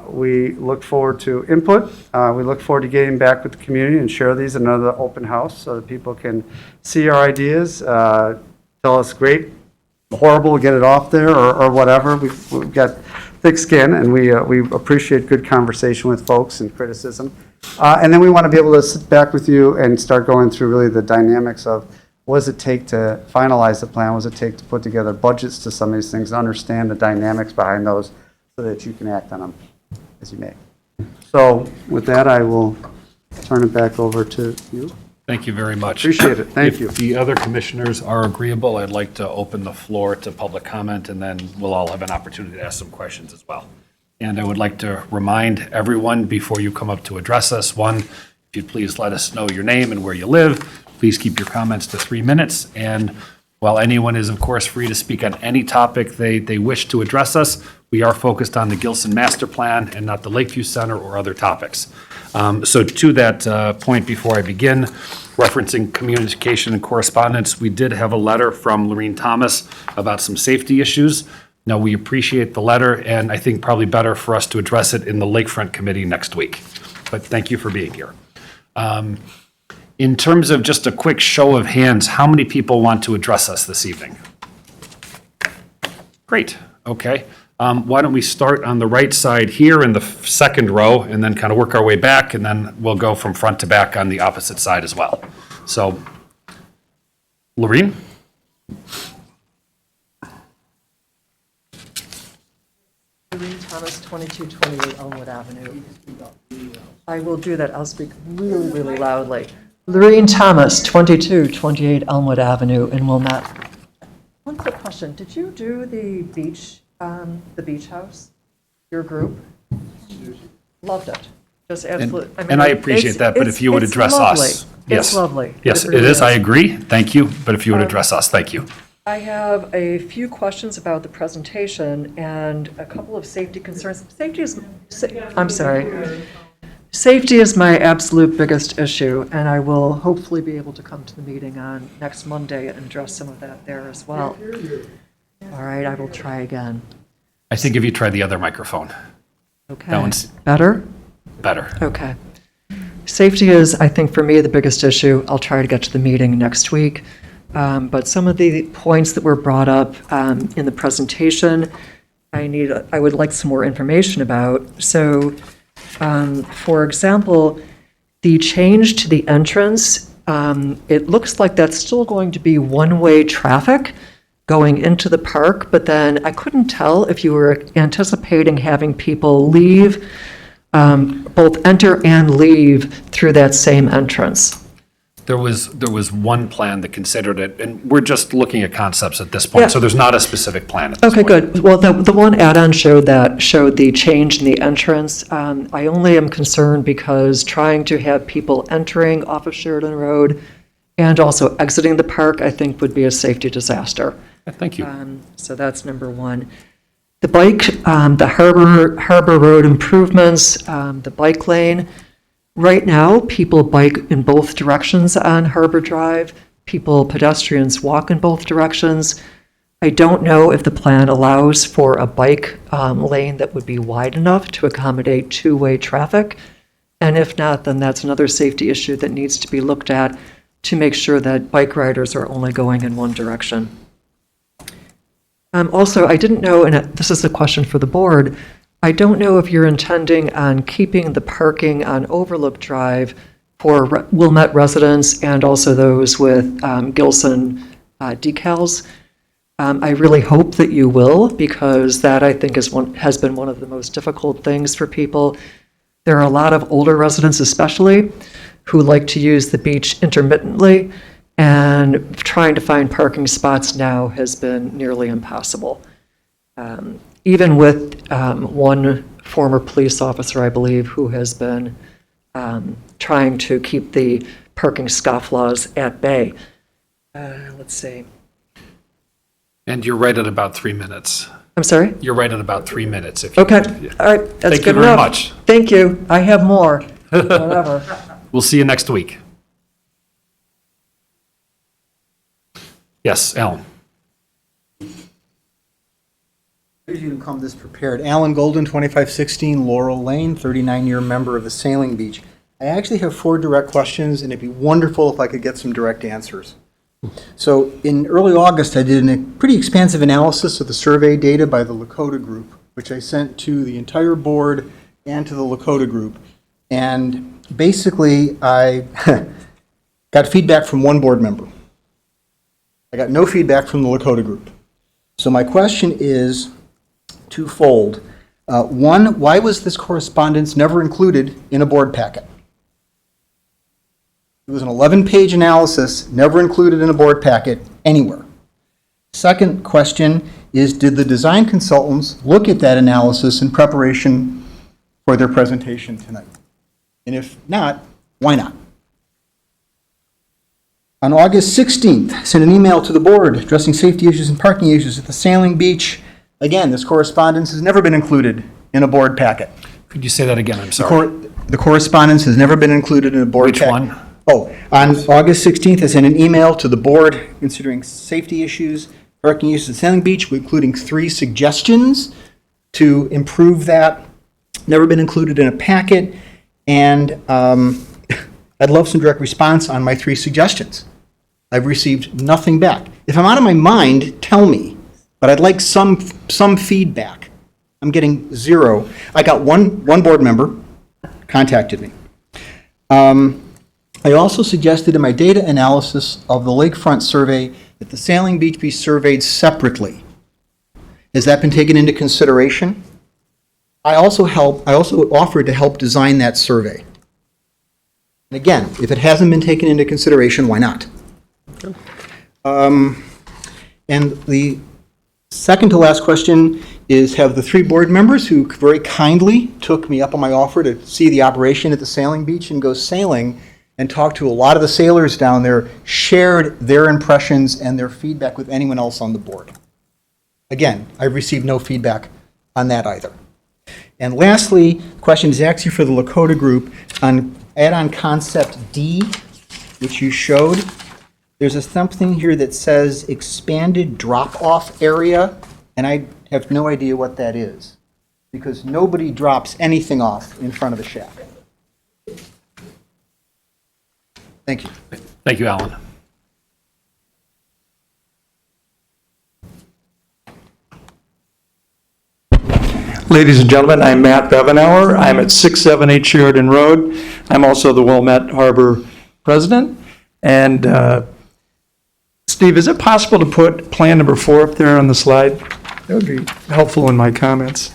we look forward to input. We look forward to getting back with the community and share these in another open house so that people can see our ideas, tell us great, horrible, get it off there, or whatever. We've got thick skin, and we appreciate good conversation with folks and criticism. And then we want to be able to sit back with you and start going through really the dynamics of what does it take to finalize the plan, what does it take to put together budgets to some of these things, and understand the dynamics behind those so that you can act on them as you may. So with that, I will turn it back over to you. Thank you very much. Appreciate it. Thank you. If the other commissioners are agreeable, I'd like to open the floor to public comment, and then we'll all have an opportunity to ask some questions as well. And I would like to remind everyone before you come up to address us, one, if you'd please let us know your name and where you live. Please keep your comments to 3 minutes. And while anyone is, of course, free to speak on any topic they wish to address us, we are focused on the Gillson Master Plan and not the Lakeview Center or other topics. So to that point, before I begin, referencing communication and correspondence, we did have a letter from Lorene Thomas about some safety issues. Now, we appreciate the letter, and I think probably better for us to address it in the Lakefront Committee next week. But thank you for being here. In terms of just a quick show of hands, how many people want to address us this evening? Great, okay. Why don't we start on the right side here in the second row and then kind of work our way back, and then we'll go from front to back on the opposite side as well. So, Lorene? Lorene Thomas, 2228 Elmwood Avenue. I will do that. I'll speak really, really loudly. Lorene Thomas, 2228 Elmwood Avenue in Wilmette. One quick question. Did you do the beach house, your group? Loved it. Just absolutely. And I appreciate that, but if you would address us. It's lovely. Yes, it is. I agree. Thank you. But if you would address us, thank you. I have a few questions about the presentation and a couple of safety concerns. Safety is my absolute biggest issue, and I will hopefully be able to come to the meeting on next Monday and address some of that there as well. All right, I will try again. I think if you try the other microphone. Okay. That one's better? better. Okay. Safety is, I think, for me, the biggest issue. I'll try to get to the meeting next week. But some of the points that were brought up in the presentation, I would like some more information about. So, for example, the change to the entrance, it looks like that's still going to be one-way traffic going into the park, but then I couldn't tell if you were anticipating having people leave, both enter and leave through that same entrance. There was one plan that considered it, and we're just looking at concepts at this point, Yeah. so there's not a specific plan at this Okay, point. good. Well, the one add-on showed the change in the entrance. I only am concerned because trying to have people entering off of Sheridan Road and also exiting the park, I think would be a safety disaster. Thank you. So that's number one. The the Harbor Road improvements, the bike lane. Right now, people bike in both directions on Harbor Drive. Pedestrians walk in both directions. I don't know if the plan allows for a bike lane that would be wide enough to accommodate two-way traffic. And if not, then that's another safety issue that needs to be looked at to make sure that bike riders are only going in one direction. Also, I didn't know, and this is a question for the board, I don't know if you're intending on keeping the parking on Overlook Drive for Wilmette residents and also those with Gillson decals. I really hope that you will, because that, I think, has been one of the most difficult things for people. There are a lot of older residents especially who like to use the beach intermittently, and trying to find parking spots now has been nearly impossible. Even with one former police officer, I believe, who has been trying to keep the parking scofflaws at bay. Let's see. And you're right at about 3 minutes. I'm sorry? You're right at about 3 minutes. If you Okay, could. all right, that's Thank you good very enough. much. Thank you. I have more, whatever. We'll see you next week. Yes, Alan. You didn't come this prepared. Alan Golden, 2516 Laurel Lane, 39-year member of the Sailing Beach. I actually have 4 direct questions, and it'd be wonderful if I could get some direct answers. So in early August, I did a pretty expansive analysis of the survey data by the Lakota Group, which I sent to the entire board and to the Lakota Group. And basically, I got feedback from one board member. I got no feedback from the Lakota Group. So my question is twofold. One, why was this correspondence never included in a board packet? It was an 11-page analysis, never included in a board packet anywhere. Second question is, did the design consultants look at that analysis in preparation for their presentation tonight? And if not, why not? On August 16th, I sent an email to the board addressing safety issues and parking issues at the Sailing Beach. Again, this correspondence has never been included in a board packet. Could you say that again? I'm sorry. The correspondence has never been included in a board Which packet. one? Oh, on August 16th, I sent an email to the board considering safety issues, parking issues at Sailing Beach, including 3 suggestions to improve that. Never been included in a packet, and I'd love some direct response on my 3 suggestions. I've received nothing back. If I'm out of my mind, tell me, but I'd like some feedback. I'm getting 0. I got one board member contacted me. I also suggested in my data analysis of the lakefront survey that the Sailing Beach be surveyed separately. Has that been taken into consideration? I also offered to help design that survey. And again, if it hasn't been taken into consideration, why not? And the second to last question is, have the 3 board members who very kindly took me up on my offer to see the operation at the Sailing Beach and go sailing and talk to a lot of the sailors down there, shared their impressions and their feedback with anyone else on the board? Again, I've received no feedback on that either. And lastly, the question is actually for the Lakota Group on add-on concept D, which you showed. There's something here that says expanded drop-off area, and I have no idea what that is, because nobody drops anything off in front of the shack. Thank you. Thank you, Alan. Ladies and gentlemen, I'm Matt Bevenauer. I'm at 678 Sheridan Road. I'm also the Wilmette Harbor president. And Steve, is it possible to put plan number 4 up there on the slide? That would be helpful in my comments.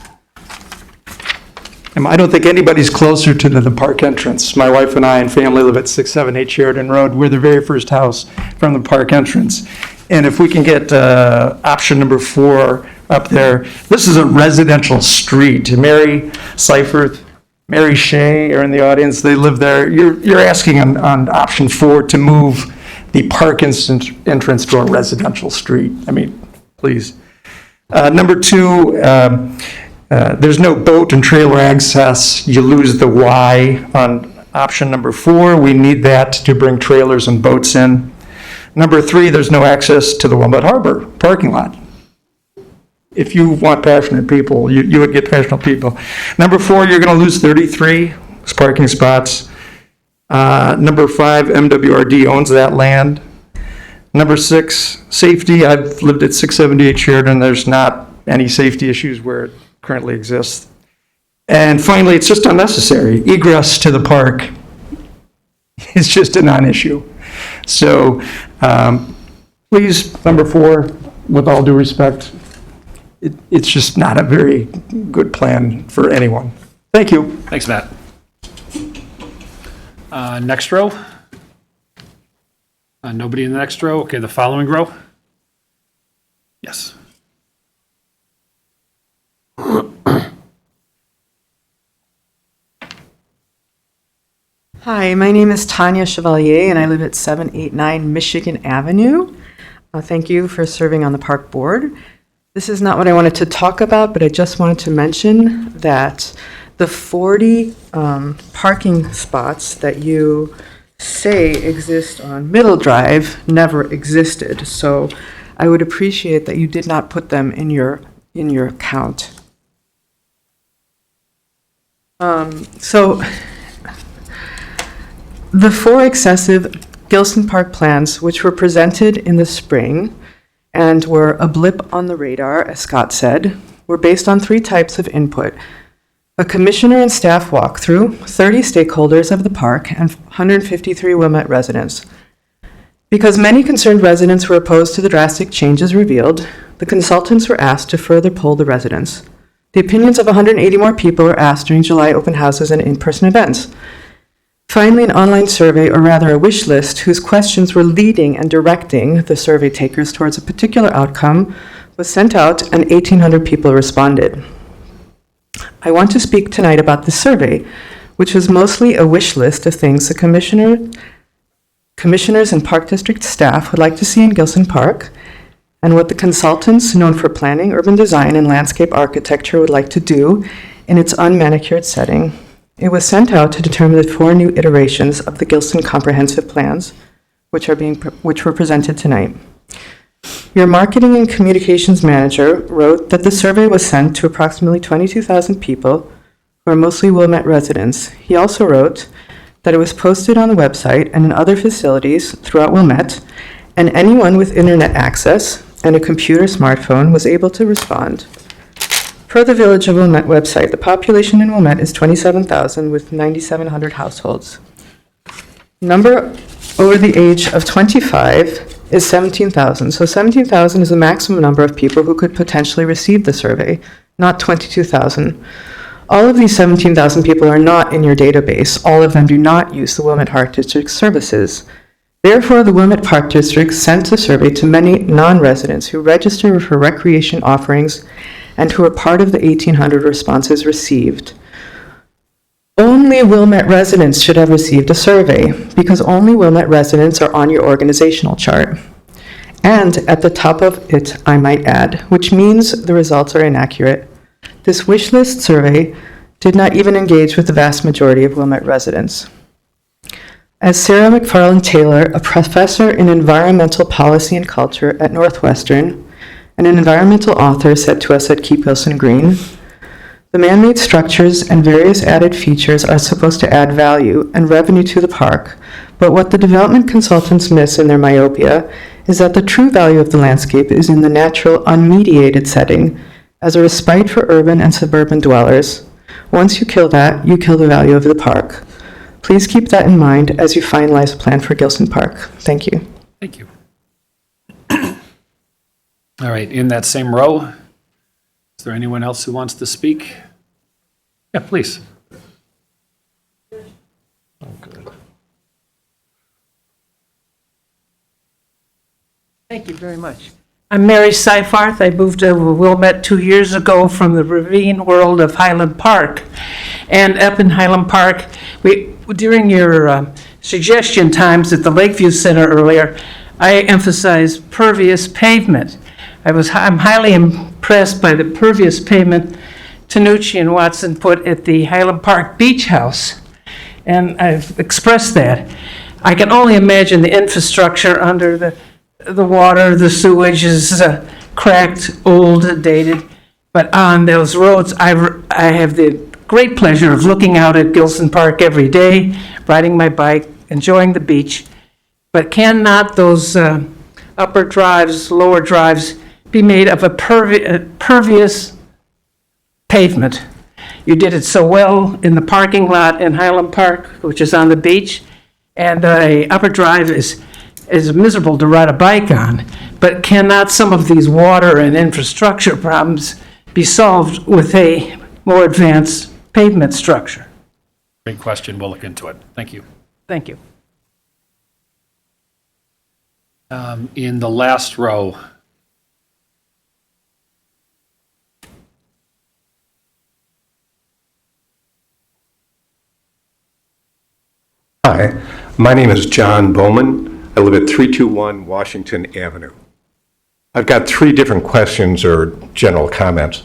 I don't think anybody's closer to the park entrance. My wife and I and family live at 678 Sheridan Road. We're the very first house from the park entrance. And if we can get option number 4 up there, this is a residential street. Mary Seifert, Mary Shea are in the audience. They live there. You're asking on option 4 to move the park entrance to a residential street. I mean, please. Number 2, there's no boat and trailer access. You lose the Y on option number 4. We need that to bring trailers and boats in. Number 3, there's no access to the Wilmette Harbor parking lot. If you want passionate people, you would get passionate people. Number 4, you're going to lose 33 parking spots. Number 5, MWRD owns that land. Number 6, safety. I've lived at 678 Sheridan. There's not any safety issues where it currently exists. And finally, it's just unnecessary. Egress to the park is just a non-issue. So please, number 4, with all due respect, it's just not a very good plan for anyone. Thank you. Thanks, Matt. Next row. Nobody in the next row? Okay, the following row? Yes. Hi, my name is Tanya Chevalier, and I live at 789 Michigan Avenue. Thank you for serving on the park board. This is not what I wanted to talk about, but I just wanted to mention that the 40 parking spots that you say exist on Middle Drive never existed. So I would appreciate that you did not put them in your count. The 4 excessive Gillson Park plans, which were presented in the spring and were a blip on the radar, as Scott said, were based on 3 types of input: a commissioner and staff walkthrough, 30 stakeholders of the park, and 153 Wilmette residents. Because many concerned residents were opposed to the drastic changes revealed, the consultants were asked to further poll the residents. The opinions of 180 more people were asked during July open houses and in-person events. Finally, an online survey, or rather a wish list, whose questions were leading and directing the survey takers towards a particular outcome, was sent out and 1,800 people responded. I want to speak tonight about the survey, which was mostly a wish list of things the commissioners and Park District staff would like to see in Gillson Park, and what the consultants known for planning, urban design, and landscape architecture would like to do in its unmanicured setting. It was sent out to determine the 4 new iterations of the Gillson comprehensive plans, which were presented tonight. Your marketing and communications manager wrote that the survey was sent to approximately 22,000 people, who are mostly Wilmette residents. He also wrote that it was posted on the website and in other facilities throughout Wilmette, and anyone with internet access and a computer smartphone was able to respond. Per the Village of Wilmette website, the population in Wilmette is 27,000 with 9,700 households. Number over the age of 25 is 17,000. So 17,000 is the maximum number of people who could potentially receive the survey, not 22,000. All of these 17,000 people are not in your database. All of them do not use the Wilmette Park District services. Therefore, the Wilmette Park District sent the survey to many non-residents who register for recreation offerings and who are part of the 1,800 responses received. Only Wilmette residents should have received a survey, because only Wilmette residents are on your organizational chart. And at the top of it, I might add, which means the results are inaccurate. This wish list survey did not even engage with the vast majority of Wilmette residents. As Sarah McFarland Taylor, a professor in environmental policy and culture at Northwestern, and an environmental author, said to us at Keep Gillson Green, the man-made structures and various added features are supposed to add value and revenue to the park, but what the development consultants miss in their myopia is that the true value of the landscape is in the natural, unmediated setting as a respite for urban and suburban dwellers. Once you kill that, you kill the value of the park. Please keep that in mind as you finalize a plan for Gillson Park. Thank you. Thank you. All right, in that same row, is there anyone else who wants to speak? Yeah, please. Thank you very much. I'm Mary Seifarth. I moved to Wilmette 2 years ago from the ravine world of Highland Park. And up in Highland Park, during your suggestion times at the Lakeview Center earlier, I emphasized pervious pavement. I'm highly impressed by the pervious pavement Tanucci and Watson put at the Highland Park Beach House, and I've expressed that. I can only imagine the infrastructure under the water, the sewage is cracked, old, dated, but on those roads, I have the great pleasure of looking out at Gillson Park every day, riding my bike, enjoying the beach, but cannot those upper drives, lower drives be made of a pervious pavement? You did it so well in the parking lot in Highland Park, which is on the beach, and the upper drive is miserable to ride a bike on. But cannot some of these water and infrastructure problems be solved with a more advanced pavement structure? Great question. We'll look into it. Thank you. Thank you. In the last row. Hi, my name is John Bowman. I live at 321 Washington Avenue. I've got 3 different questions or general comments.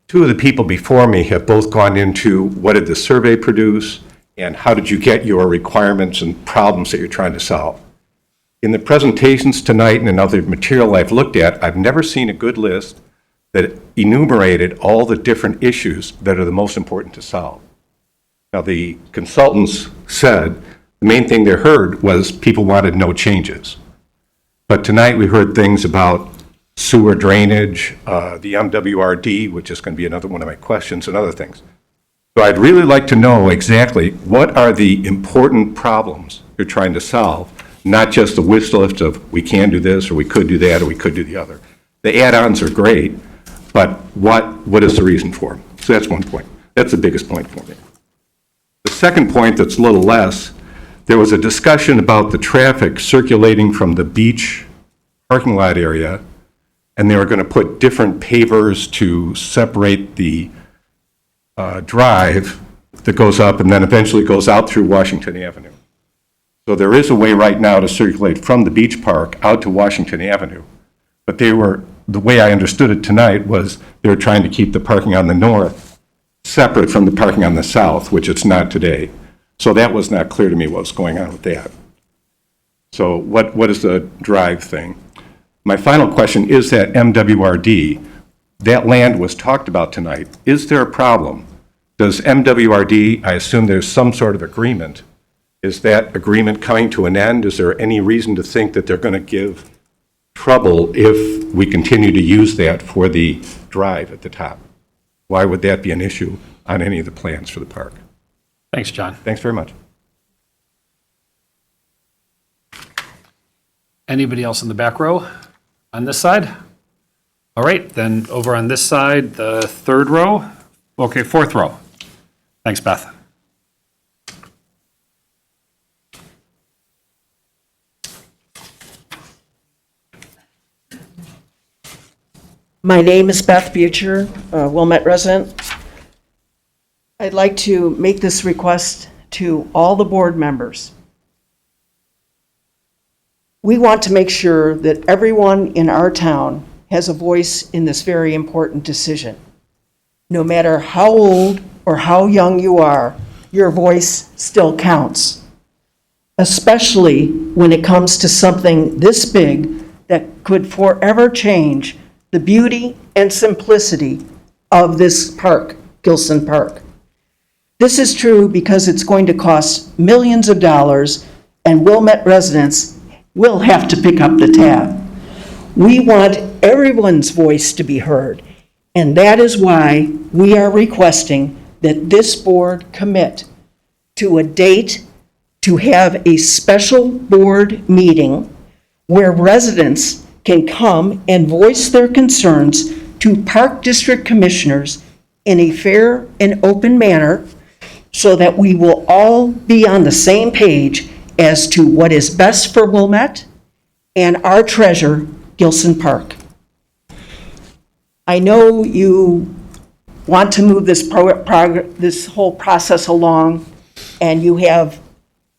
2 of the people before me have both gone into what did the survey produce and how did you get your requirements and problems that you're trying to solve. In the presentations tonight and in other material I've looked at, I've never seen a good list that enumerated all the different issues that are the most important to solve. Now, the consultants said the main thing they heard was people wanted no changes. But tonight we heard things about sewer drainage, the MWRD, which is going to be another one of my questions, and other things. So I'd really like to know exactly what are the important problems you're trying to solve, not just the wish list of we can do this, or we could do that, or we could do the other. The add-ons are great, but what is the reason for them? So that's one point. That's the biggest point for me. The second point that's a little less, there was a discussion about the traffic circulating from the beach parking lot area, and they were going to put different pavers to separate the drive that goes up and then eventually goes out through Washington Avenue. So there is a way right now to circulate from the beach park out to Washington Avenue, but the way I understood it tonight was they were trying to keep the parking on the north separate from the parking on the south, which it's not today. So that was not clear to me what was going on with that. So what is the drive thing? My final question is that MWRD, that land was talked about tonight. Is there a problem? Does MWRD, I assume there's some sort of agreement. Is that agreement coming to an end? Is there any reason to think that they're going to give trouble if we continue to use that for the drive at the top? Why would that be an issue on any of the plans for the park? Thanks, John. Thanks very much. Anybody else in the back row on this side? All right, then over on this side, the third row. Okay, fourth row. Thanks, Beth. My name is Beth Butcher, a Wilmette resident. I'd like to make this request to all the board members. We want to make sure that everyone in our town has a voice in this very important decision. No matter how old or how young you are, your voice still counts, especially when it comes to something this big that could forever change the beauty and simplicity of this park, Gillson Park. This is true because it's going to cost millions of dollars, and Wilmette residents will have to pick up the tab. We want everyone's voice to be heard, and that is why we are requesting that this board commit to a date to have a special board meeting where residents can come and voice their concerns to Park District Commissioners in a fair and open manner so that we will all be on the same page as to what is best for Wilmette and our treasure, Gillson Park. I know you want to move this whole process along, and you have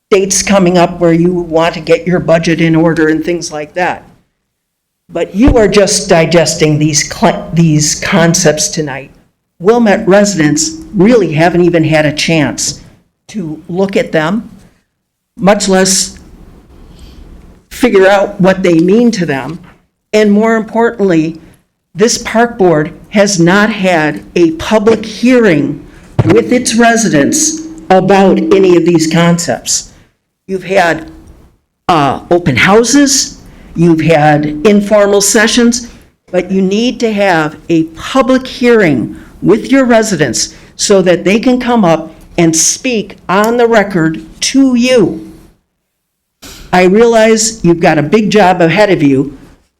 dates coming up where you want to get your budget in order and things like that. But you are just digesting these concepts tonight. Wilmette residents really haven't even had a chance to look at them, much less figure out what they mean to them. And more importantly, this park board has not had a public hearing with its residents about any of these concepts. You've had open houses, you've had informal sessions, but you need to have a public hearing with your residents so that they can come up and speak on the record to you. I realize you've got a big job ahead of you.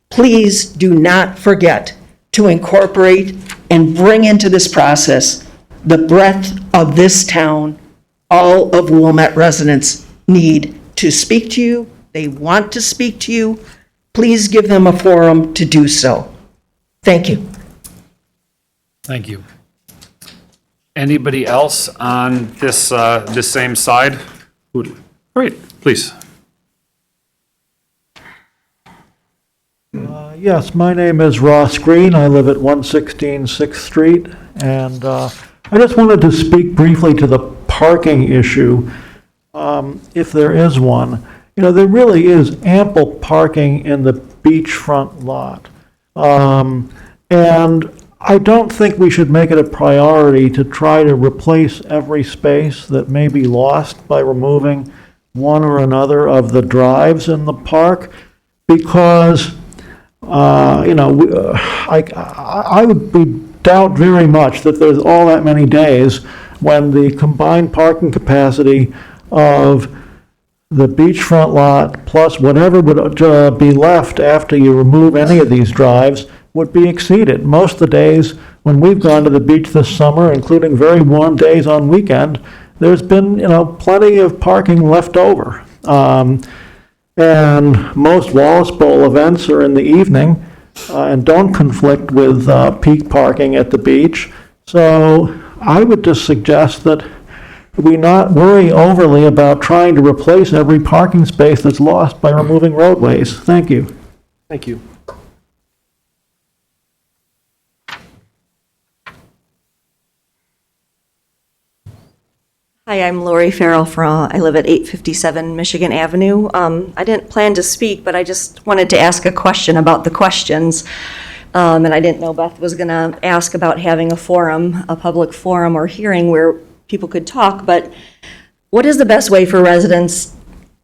Please do not forget to incorporate and bring into this process the breadth of this town. All of Wilmette residents need to speak to you. They want to speak to you. please give them a forum to do so. Thank you. Thank you. Anybody else on this same side? Great, please. Yes, my name is Ross Green. I live at 116 6th Street, and I just wanted to speak briefly to the parking issue, if there is one. You know, there really is ample parking in the beachfront lot. And I don't think we should make it a priority to try to replace every space that may be lost by removing one or another of the drives in the park, because I would doubt very much that there's all that many days when the combined parking capacity of the beachfront lot plus whatever would be left after you remove any of these drives would be exceeded. Most of the days when we've gone to the beach this summer, including very warm days on weekend, there's been, plenty of parking left over. And most Wallace Bowl events are in the evening and don't conflict with peak parking at the beach. So I would just suggest that we not worry overly about trying to replace every parking space that's lost by removing roadways. Thank you. Thank you. Hi, I'm Lori Farrell I live at 857 Michigan Avenue. I didn't plan to speak, but I just wanted to ask a question about the questions. And I didn't know Beth was going to ask about having a forum, a public forum or hearing where people could talk, but what is the best way for residents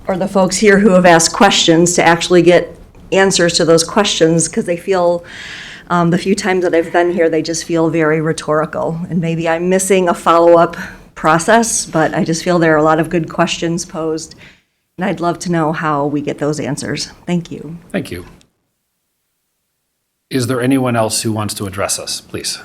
or the folks here who have asked questions to actually get answers to those questions? Because they feel, the few times that I've been here, they just feel very rhetorical. And maybe I'm missing a follow-up process, but I just feel there are a lot of good questions posed, and I'd love to know how we get those answers. Thank you. Thank you. Is there anyone else who wants to address us, please?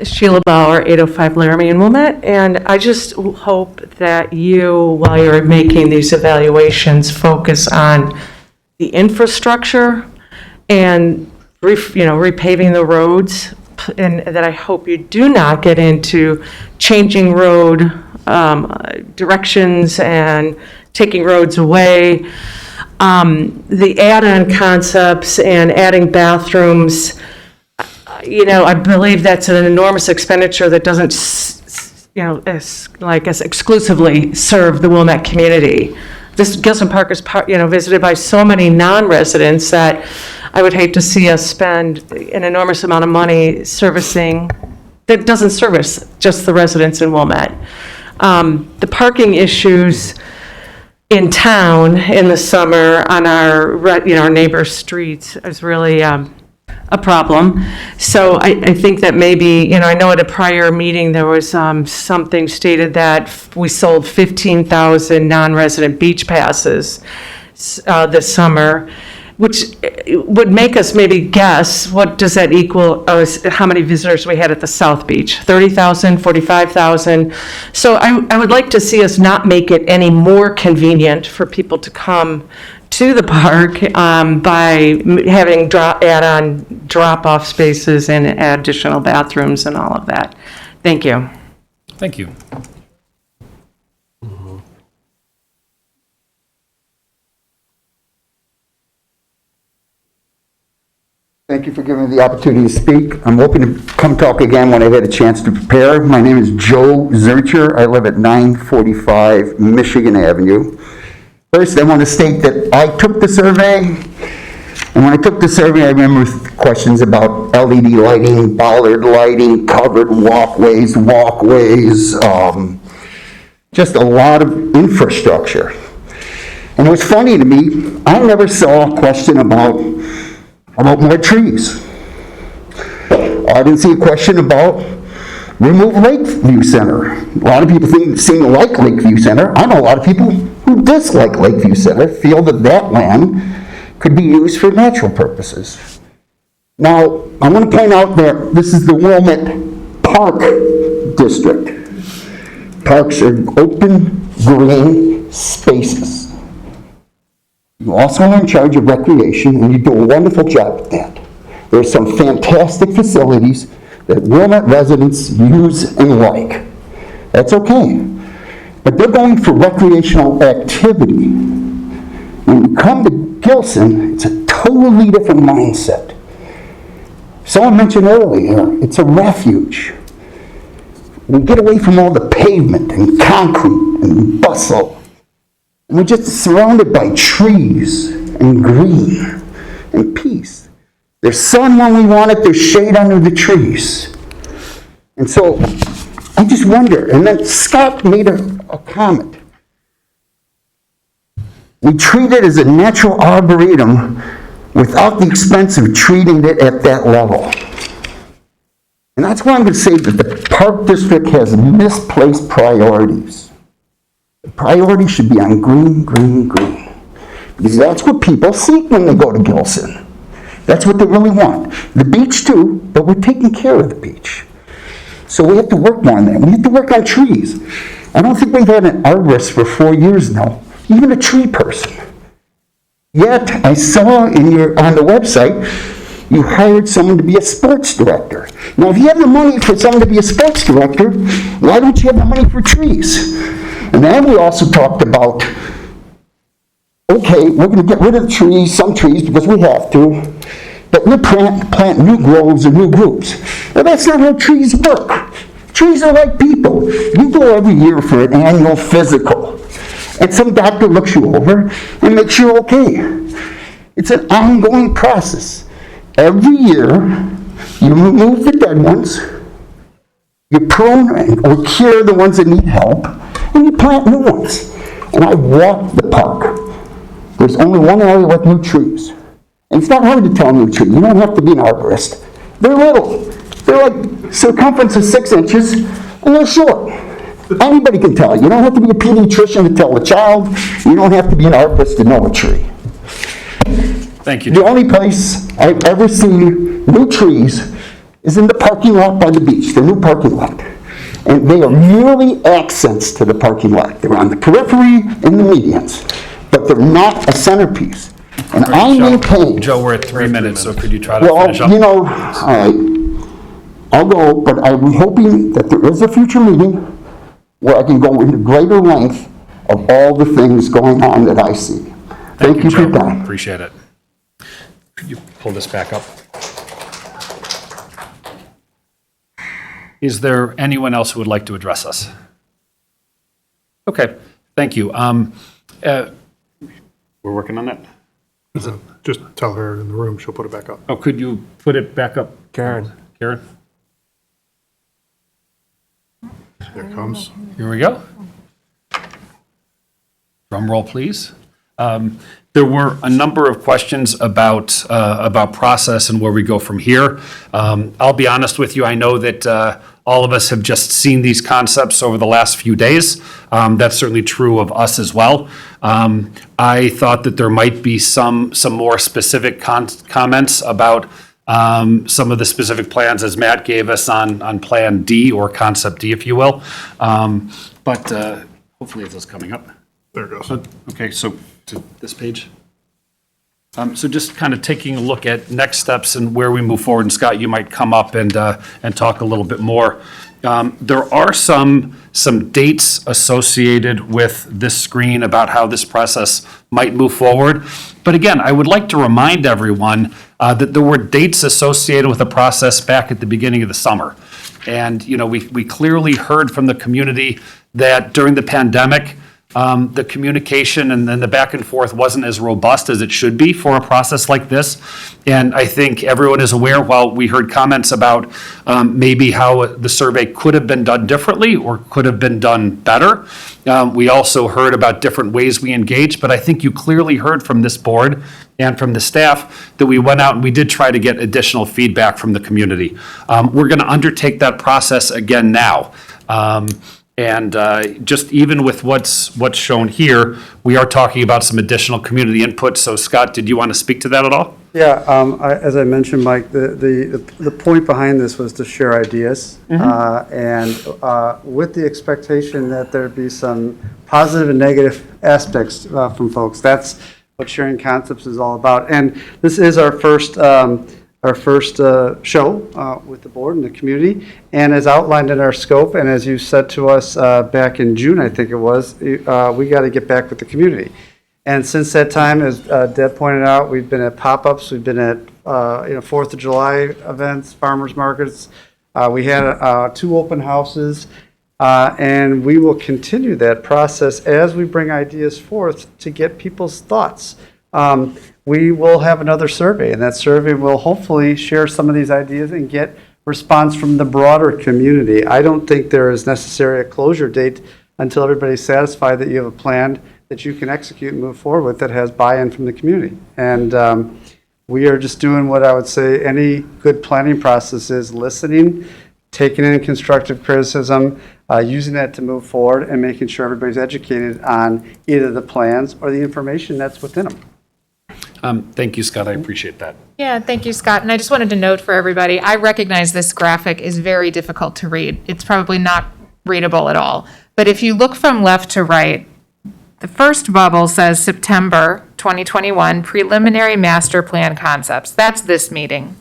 Sheila Bauer, 805 Laramie in Wilmette, and I just hope that you, while you're making these evaluations, focus on the infrastructure and repaving the roads, and that I hope you do not get into changing road directions and taking roads away. The add-on concepts and adding bathrooms, I believe that's an enormous expenditure that doesn't, exclusively serve the Wilmette community. This Gillson Park is, visited by so many non-residents that I would hate to see us spend an enormous amount of money servicing, that doesn't service just the residents in Wilmette. The parking issues in town in the summer on our neighbor streets is really a problem. So I think that maybe, I know at a prior meeting there was something stated that we sold 15,000 non-resident beach passes this summer, which would make us maybe guess, what does that equal, how many visitors we had at the South Beach? 30,000, 45,000? So I would like to see us not make it any more convenient for people to come to the park by having add-on drop-off spaces and additional bathrooms and all of that. Thank you. Thank you. Thank you for giving me the opportunity to speak. I'm hoping to come talk again when I've had a chance to prepare. My name is Joe Zurcher. I live at 945 Michigan Avenue. First, I want to state that I took the survey, and when I took the survey, I remember questions about LED lighting, bollard lighting, covered walkways, just a lot of infrastructure. And it was funny to me, I never saw a question about more trees. I didn't see a question about remove Lakeview Center. A lot of people seem to like Lakeview Center. I know a lot of people who dislike Lakeview Center, feel that that land could be used for natural purposes. Now, I want to point out that this is the Wilmette Park District. Parks are open, green spaces. You also are in charge of recreation, and you do a wonderful job at that. There's some fantastic facilities that Wilmette residents use and like. That's okay. But they're going for recreational activity. When you come to Gillson, it's a totally different mindset. Someone mentioned earlier, it's a refuge. We get away from all the pavement and concrete and bustle. And we're just surrounded by trees and green and peace. There's sun when we want it, there's shade under the trees. And so I just wonder, and then Scott made a comment. We treat it as a natural arboretum without the expense of treating it at that level. And that's why I'm going to say that the Park District has misplaced priorities. The priority should be on green, green, green. Because that's what people seek when they go to Gillson. That's what they really want. The beach too, but we're taking care of the beach. So we have to work on that. We have to work on trees. I don't think we've had an arborist for 4 years now, even a tree person. Yet, I saw on the website, you hired someone to be a sports director. Now, if you have the money for someone to be a sports director, why don't you have the money for trees? And then we also talked about, okay, we're going to get rid of the trees, some trees, because we have to, but we'll plant new groves and new groups. Well, that's not how trees work. Trees are like people. You go every year for an annual physical, and some doctor looks you over and makes you okay. It's an ongoing process. Every year, you remove the dead ones, you prune or cure the ones that need help, and you plant new ones. And I walked the park. There's only one area with new trees. And it's not hard to tell a new tree. You don't have to be an arborist. They're little. They're like circumference of 6 inches, and they're short. Anybody can tell. You don't have to be a pediatrician to tell a child. You don't have to be an arborist to know a tree. Thank you. The only place I've ever seen new trees is in the parking lot by the beach, the new parking lot. And they are merely accents to the parking lot. They're on the periphery and the medians, but they're not a centerpiece. And I maintain... Joe, we're at 3 minutes, so could you try to finish up? Well, you know, all right, I'll go, but I'm hoping that there is a future meeting where I can go into greater length of all the things going on that I see. Thank you for your time. Appreciate it. Could you pull this back up? Is there anyone else who would like to address us? Okay, thank you. We're working on that? Just tell her in the room, she'll put it back up. Oh, could you put it back up? Karen. Karen? There it comes. Here we go. Drum roll, please. There were a number of questions about process and where we go from here. I'll be honest with you, I know that all of us have just seen these concepts over the last few days. That's certainly true of us as well. I thought that there might be some more specific comments about some of the specific plans as Matt gave us on Plan D, or Concept D, if you will. But hopefully it's coming up. There it goes. Okay, so to this page. So just kind of taking a look at next steps and where we move forward, and Scott, you might come up and talk a little bit more. There are some dates associated with this screen about how this process might move forward. But again, I would like to remind everyone that there were dates associated with the process back at the beginning of the summer. And, you know, we clearly heard from the community that during the pandemic, the communication and then the back and forth wasn't as robust as it should be for a process like this. And I think everyone is aware, while we heard comments about maybe how the survey could have been done differently or could have been done better, we also heard about different ways we engaged. But I think you clearly heard from this board and from the staff that we went out and we did try to get additional feedback from the community. We're going to undertake that process again now. And just even with what's shown here, we are talking about some additional community input. So Scott, did you want to speak to that at all? Yeah, as I mentioned, Mike, the point behind this was to share ideas, and with the expectation that there'd be some positive and negative aspects from folks. That's what sharing concepts is all about. And this is our first show with the board and the community. And as outlined in our scope, and as you said to us back in June, I think it was, we got to get back with the community. And since that time, as Deb pointed out, we've been at pop-ups, we've been at 4th of July events, farmers markets. We had 2 open houses, and we will continue that process as we bring ideas forth to get people's thoughts. We will have another survey, and that survey will hopefully share some of these ideas and get response from the broader community. I don't think there is necessarily a closure date until everybody's satisfied that you have a plan that you can execute and move forward with that has buy-in from the community. And we are just doing what I would say any good planning process is: listening, taking in constructive criticism, using that to move forward, and making sure everybody's educated on either the plans or the information that's within them. Thank you, Scott. I appreciate that. Yeah, thank you, Scott. And I just wanted to note for everybody, I recognize this graphic is very difficult to read. It's probably not readable at all. But if you look from left to right, the first bubble says September 2021 preliminary master plan concepts. That's this meeting.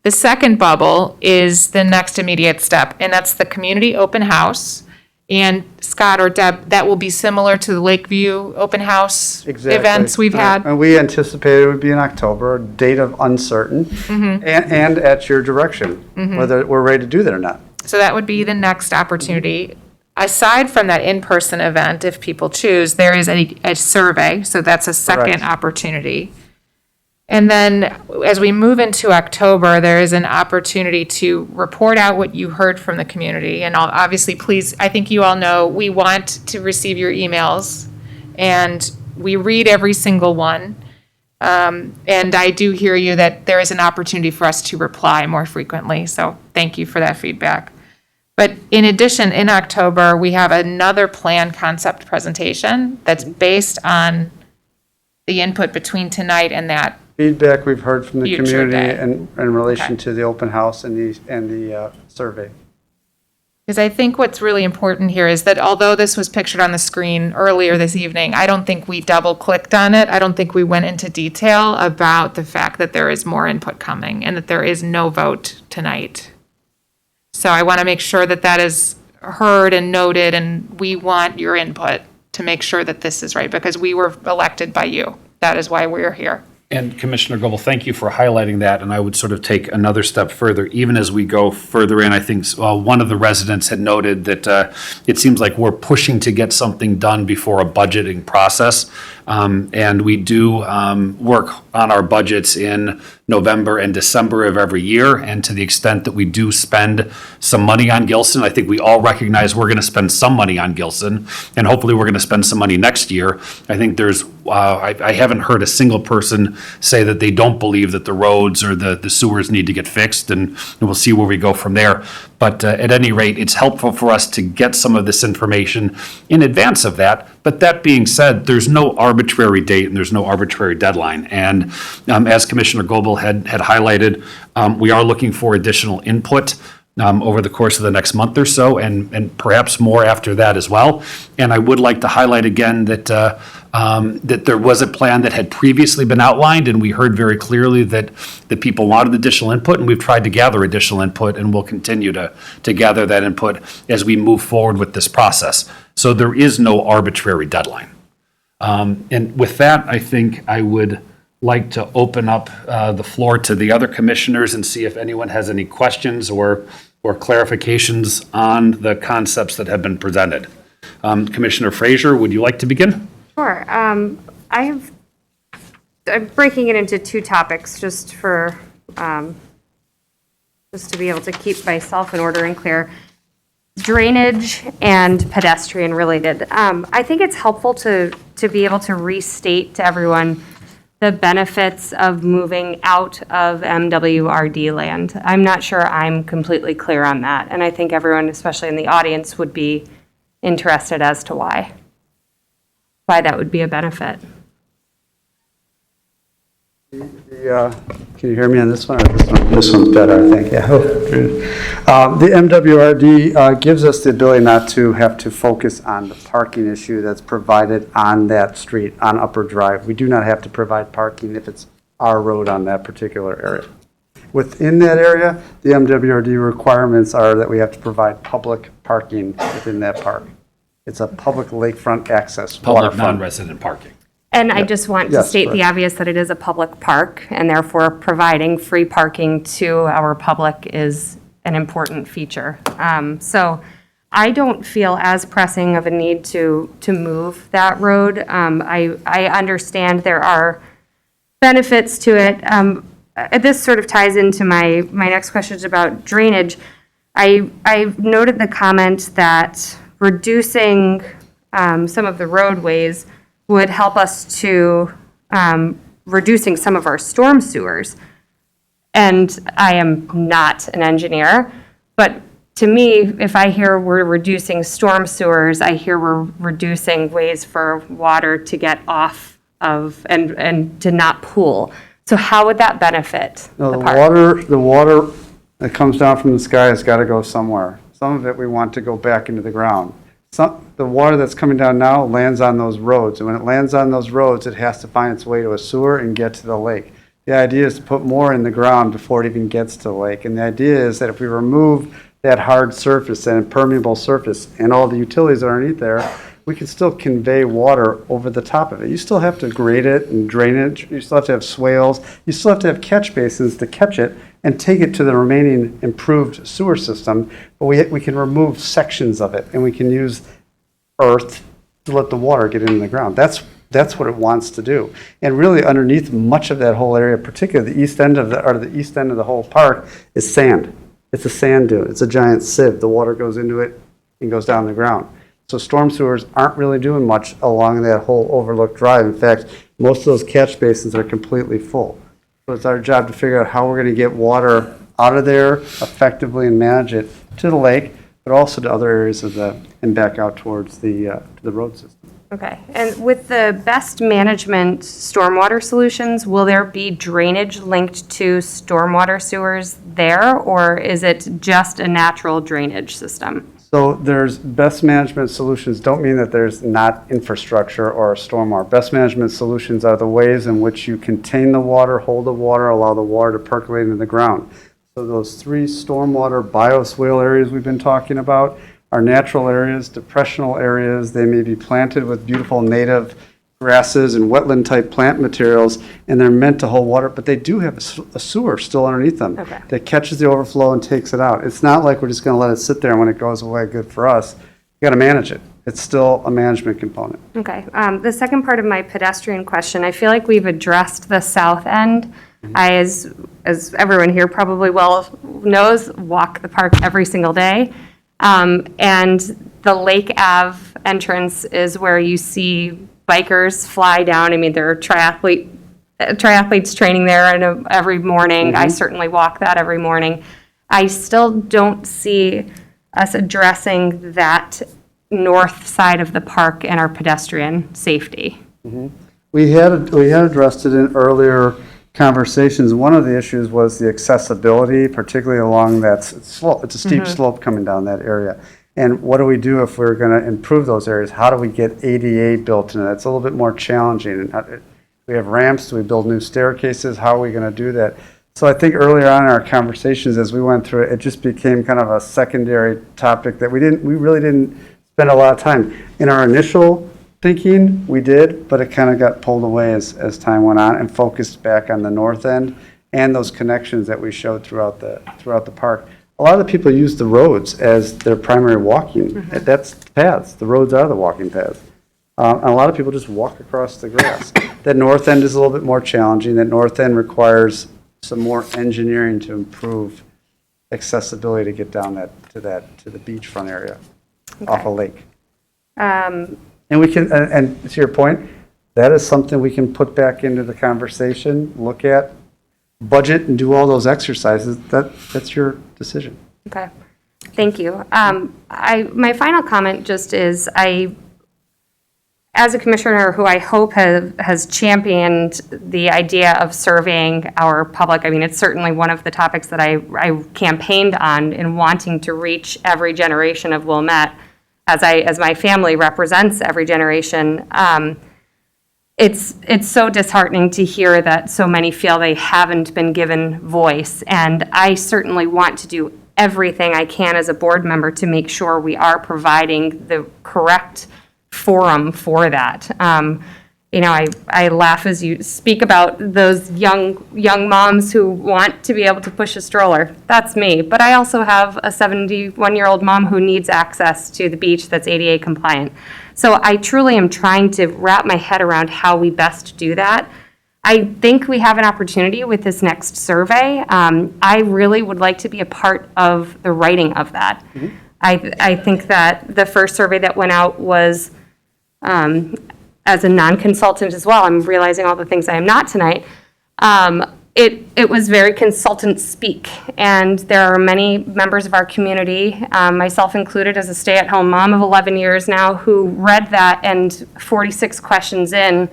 The second bubble is the next immediate step, and that's the community open house. And Scott or Deb, that will be similar to the Lakeview open house events we've had. And we anticipated it would be in October, a date of uncertain, and at your direction, whether we're ready to do that or not. So that would be the next opportunity. Aside from that in-person event, if people choose, there is a survey, so that's a second opportunity. And then as we move into October, there is an opportunity to report out what you heard from the community. And obviously, please, I think you all know, we want to receive your emails, and we read every single one. And I do hear you that there is an opportunity for us to reply more frequently. So thank you for that feedback. But in addition, in October, we have another plan concept presentation that's based on the input between tonight and that Feedback we've heard from the Future community day. in relation to the open house and the survey. Because I think what's really important here is that although this was pictured on the screen earlier this evening, I don't think we double-clicked on it. I don't think we went into detail about the fact that there is more input coming and that there is no vote tonight. So I want to make sure that that is heard and noted, and we want your input to make sure that this is right, because we were elected by you. That is why we're here. And Commissioner Goebel, thank you for highlighting that, and I would sort of take another step further. Even as we go further in, I think one of the residents had noted that it seems like we're pushing to get something done before a budgeting process. And we do work on our budgets in November and December of every year. And to the extent that we do spend some money on Gillson, I think we all recognize we're going to spend some money on Gillson, and hopefully we're going to spend some money next year. I think there's, I haven't heard a single person say that they don't believe that the roads or the sewers need to get fixed, and we'll see where we go from there. But at any rate, it's helpful for us to get some of this information in advance of that. But that being said, there's no arbitrary date and there's no arbitrary deadline. And as Commissioner Goebel had highlighted, we are looking for additional input over the course of the next month or so, and perhaps more after that as well. And I would like to highlight again that that there was a plan that had previously been outlined, and we heard very clearly that people wanted additional input, and we've tried to gather additional input, and we'll continue to gather that input as we move forward with this process. So there is no arbitrary deadline. And with that, I think I would like to open up the floor to the other commissioners and see if anyone has any questions or clarifications on the concepts that have been presented. Commissioner Frazier, would you like to begin? Sure. I'm breaking it into two topics just for, just to be able to keep myself in order and clear. Drainage and pedestrian related. I think it's helpful to be able to restate to everyone the benefits of moving out of MWRD land. I'm not sure I'm completely clear on that, and I think everyone, especially in the audience, would be interested as to why that would be a benefit. The Can you hear me on this one, or this one? This one's better, I think, yeah. The MWRD gives us the ability not to have to focus on the parking issue that's provided on that street, on Upper Drive. We do not have to provide parking if it's our road on that particular area. Within that area, the MWRD requirements are that we have to provide public parking within that park. It's a public lakefront access, Public waterfront. non-resident parking. And I just want to Yes, state the correct. obvious that it is a public park, and therefore providing free parking to our public is an important feature. So I don't feel as pressing of a need to move that road. I understand there are benefits to it. This sort of ties into my next questions about drainage. I noted the comment that reducing some of the roadways would help us to reducing some of our storm sewers. And I am not an engineer, but to me, if I hear we're reducing storm sewers, I hear we're reducing ways for water to get off of and to not pool. So how would that benefit No, the the park? water that comes down from the sky has got to go somewhere. Some of it we want to go back into the ground. The water that's coming down now lands on those roads, and when it lands on those roads, it has to find its way to a sewer and get to the lake. The idea is to put more in the ground before it even gets to the lake, and the idea is that if we remove that hard surface, that impermeable surface, and all the utilities underneath there, we can still convey water over the top of it. You still have to grade it and drain it. You still have to have swales. You still have to have catch basins to catch it and take it to the remaining improved sewer system. But we can remove sections of it, and we can use earth to let the water get into the ground. That's what it wants to do. And really, underneath much of that whole area, particularly the east end of the whole park, is sand. It's a sand dune. It's a giant sieve. The water goes into it and goes down the ground. So storm sewers aren't really doing much along that whole overlooked drive. In fact, most of those catch basins are completely full. So it's our job to figure out how we're going to get water out of there effectively and manage it to the lake, but also to other areas of and back out towards the road system. Okay, and with the best management stormwater solutions, will there be drainage linked to stormwater sewers there, or is it just a natural drainage system? So there's best management solutions don't mean that there's not infrastructure or stormwater. Best management solutions are the ways in which you contain the water, hold the water, allow the water to percolate into the ground. So those 3 stormwater bioswale areas we've been talking about are natural areas, depressional areas. They may be planted with beautiful native grasses and wetland-type plant materials, and they're meant to hold water, but they do have a sewer still underneath them that catches the overflow and takes it out. It's not like we're just going to let it sit there, and when it goes away, good for us. You got to manage it. It's still a management component. Okay, the second part of my pedestrian question, I feel like we've addressed the south end. I, as everyone here probably well knows, walk the park every single day. And the Lake Ave entrance is where you see bikers fly down. I mean, there are triathletes training there every morning. I certainly walk that every morning. I still don't see us addressing that north side of the park and our pedestrian safety. We had addressed it in earlier conversations. One of the issues was the accessibility, particularly along that slope. It's a steep slope coming down that area. And what do we do if we're going to improve those areas? How do we get ADA built in it? It's a little bit more challenging. We have ramps. Do we build new staircases? How are we going to do that? So I think earlier on in our conversations as we went through it, it just became kind of a secondary topic that we really didn't spend a lot of time. In our initial thinking, we did, but it kind of got pulled away as time went on and focused back on the north end and those connections that we showed throughout the park. A lot of the people use the roads as their primary walking. That's paths. The roads are the walking paths. And a lot of people just walk across the grass. That north end is a little bit more challenging. That north end requires some more engineering to improve accessibility to get down to the beachfront area off a lake. And we can, and to your point, that is something we can put back into the conversation, look at, budget, and do all those exercises. That's your decision. Okay, thank you. My final comment just is I as a commissioner who I hope has championed the idea of surveying our public, I mean, it's certainly one of the topics that I campaigned on in wanting to reach every generation of Wilmette, as my family represents every generation. It's so disheartening to hear that so many feel they haven't been given voice, and I certainly want to do everything I can as a board member to make sure we are providing the correct forum for that. I laugh as you speak about those young moms who want to be able to push a stroller. That's me. But I also have a 71-year-old mom who needs access to the beach that's ADA compliant. So I truly am trying to wrap my head around how we best do that. I think we have an opportunity with this next survey. I really would like to be a part of the writing of that. Mm-hmm. I think that the first survey that went out was, as a non-consultant as well, I'm realizing all the things I am not tonight, it was very consultant speak. And there are many members of our community, myself included as a stay-at-home mom of 11 years now, who read that and 46 questions in,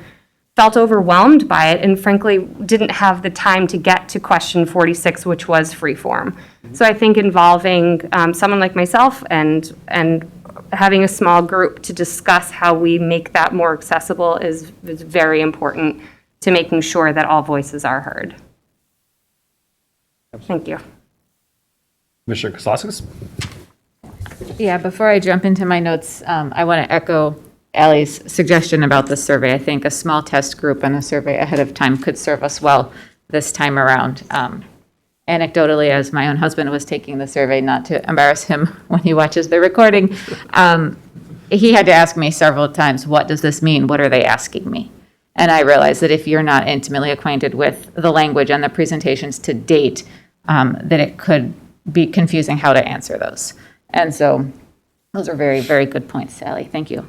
felt overwhelmed by it, and frankly didn't have the time to get to question 46, which was free form. Mm-hmm. So I think involving someone like myself and having a small group to discuss how we make that more accessible is very important to making sure that all voices are heard. Thank you. Commissioner Koslowskis? Yeah, before I jump into my notes, I want to echo Ally's suggestion about the survey. I think a small test group and a survey ahead of time could serve us well this time around. Anecdotally, as my own husband was taking the survey, not to embarrass him when he watches the recording, he had to ask me several times, what does this mean? What are they asking me? And I realized that if you're not intimately acquainted with the language and the presentations to date, that it could be confusing how to answer those. And so those are very, very good points, Sally. Thank you.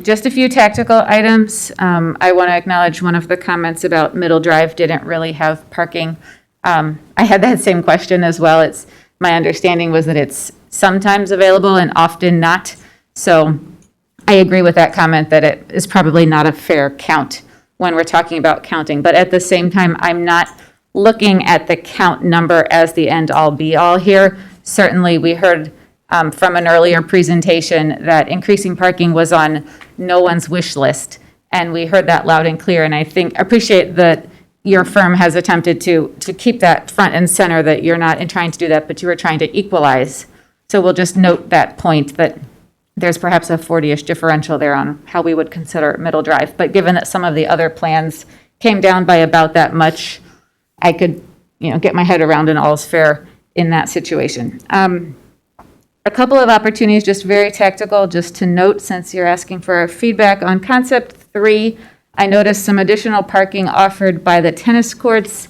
Just a few tactical items. I want to acknowledge one of the comments about Middle Drive didn't really have parking. I had that same question as well. My understanding was that it's sometimes available and often not. So I agree with that comment that it is probably not a fair count when we're talking about counting. But at the same time, I'm not looking at the count number as the end all be all here. Certainly, we heard from an earlier presentation that increasing parking was on no one's wish list. And we heard that loud and clear. And I appreciate that your firm has attempted to keep that front and center, that you're not trying to do that, but you are trying to equalize. So we'll just note that point, that there's perhaps a 40-ish differential there on how we would consider Middle Drive. But given that some of the other plans came down by about that much, I could get my head around an all's fair in that situation. A couple of opportunities, just very tactical, just to note, since you're asking for feedback on concept 3, I noticed some additional parking offered by the tennis courts.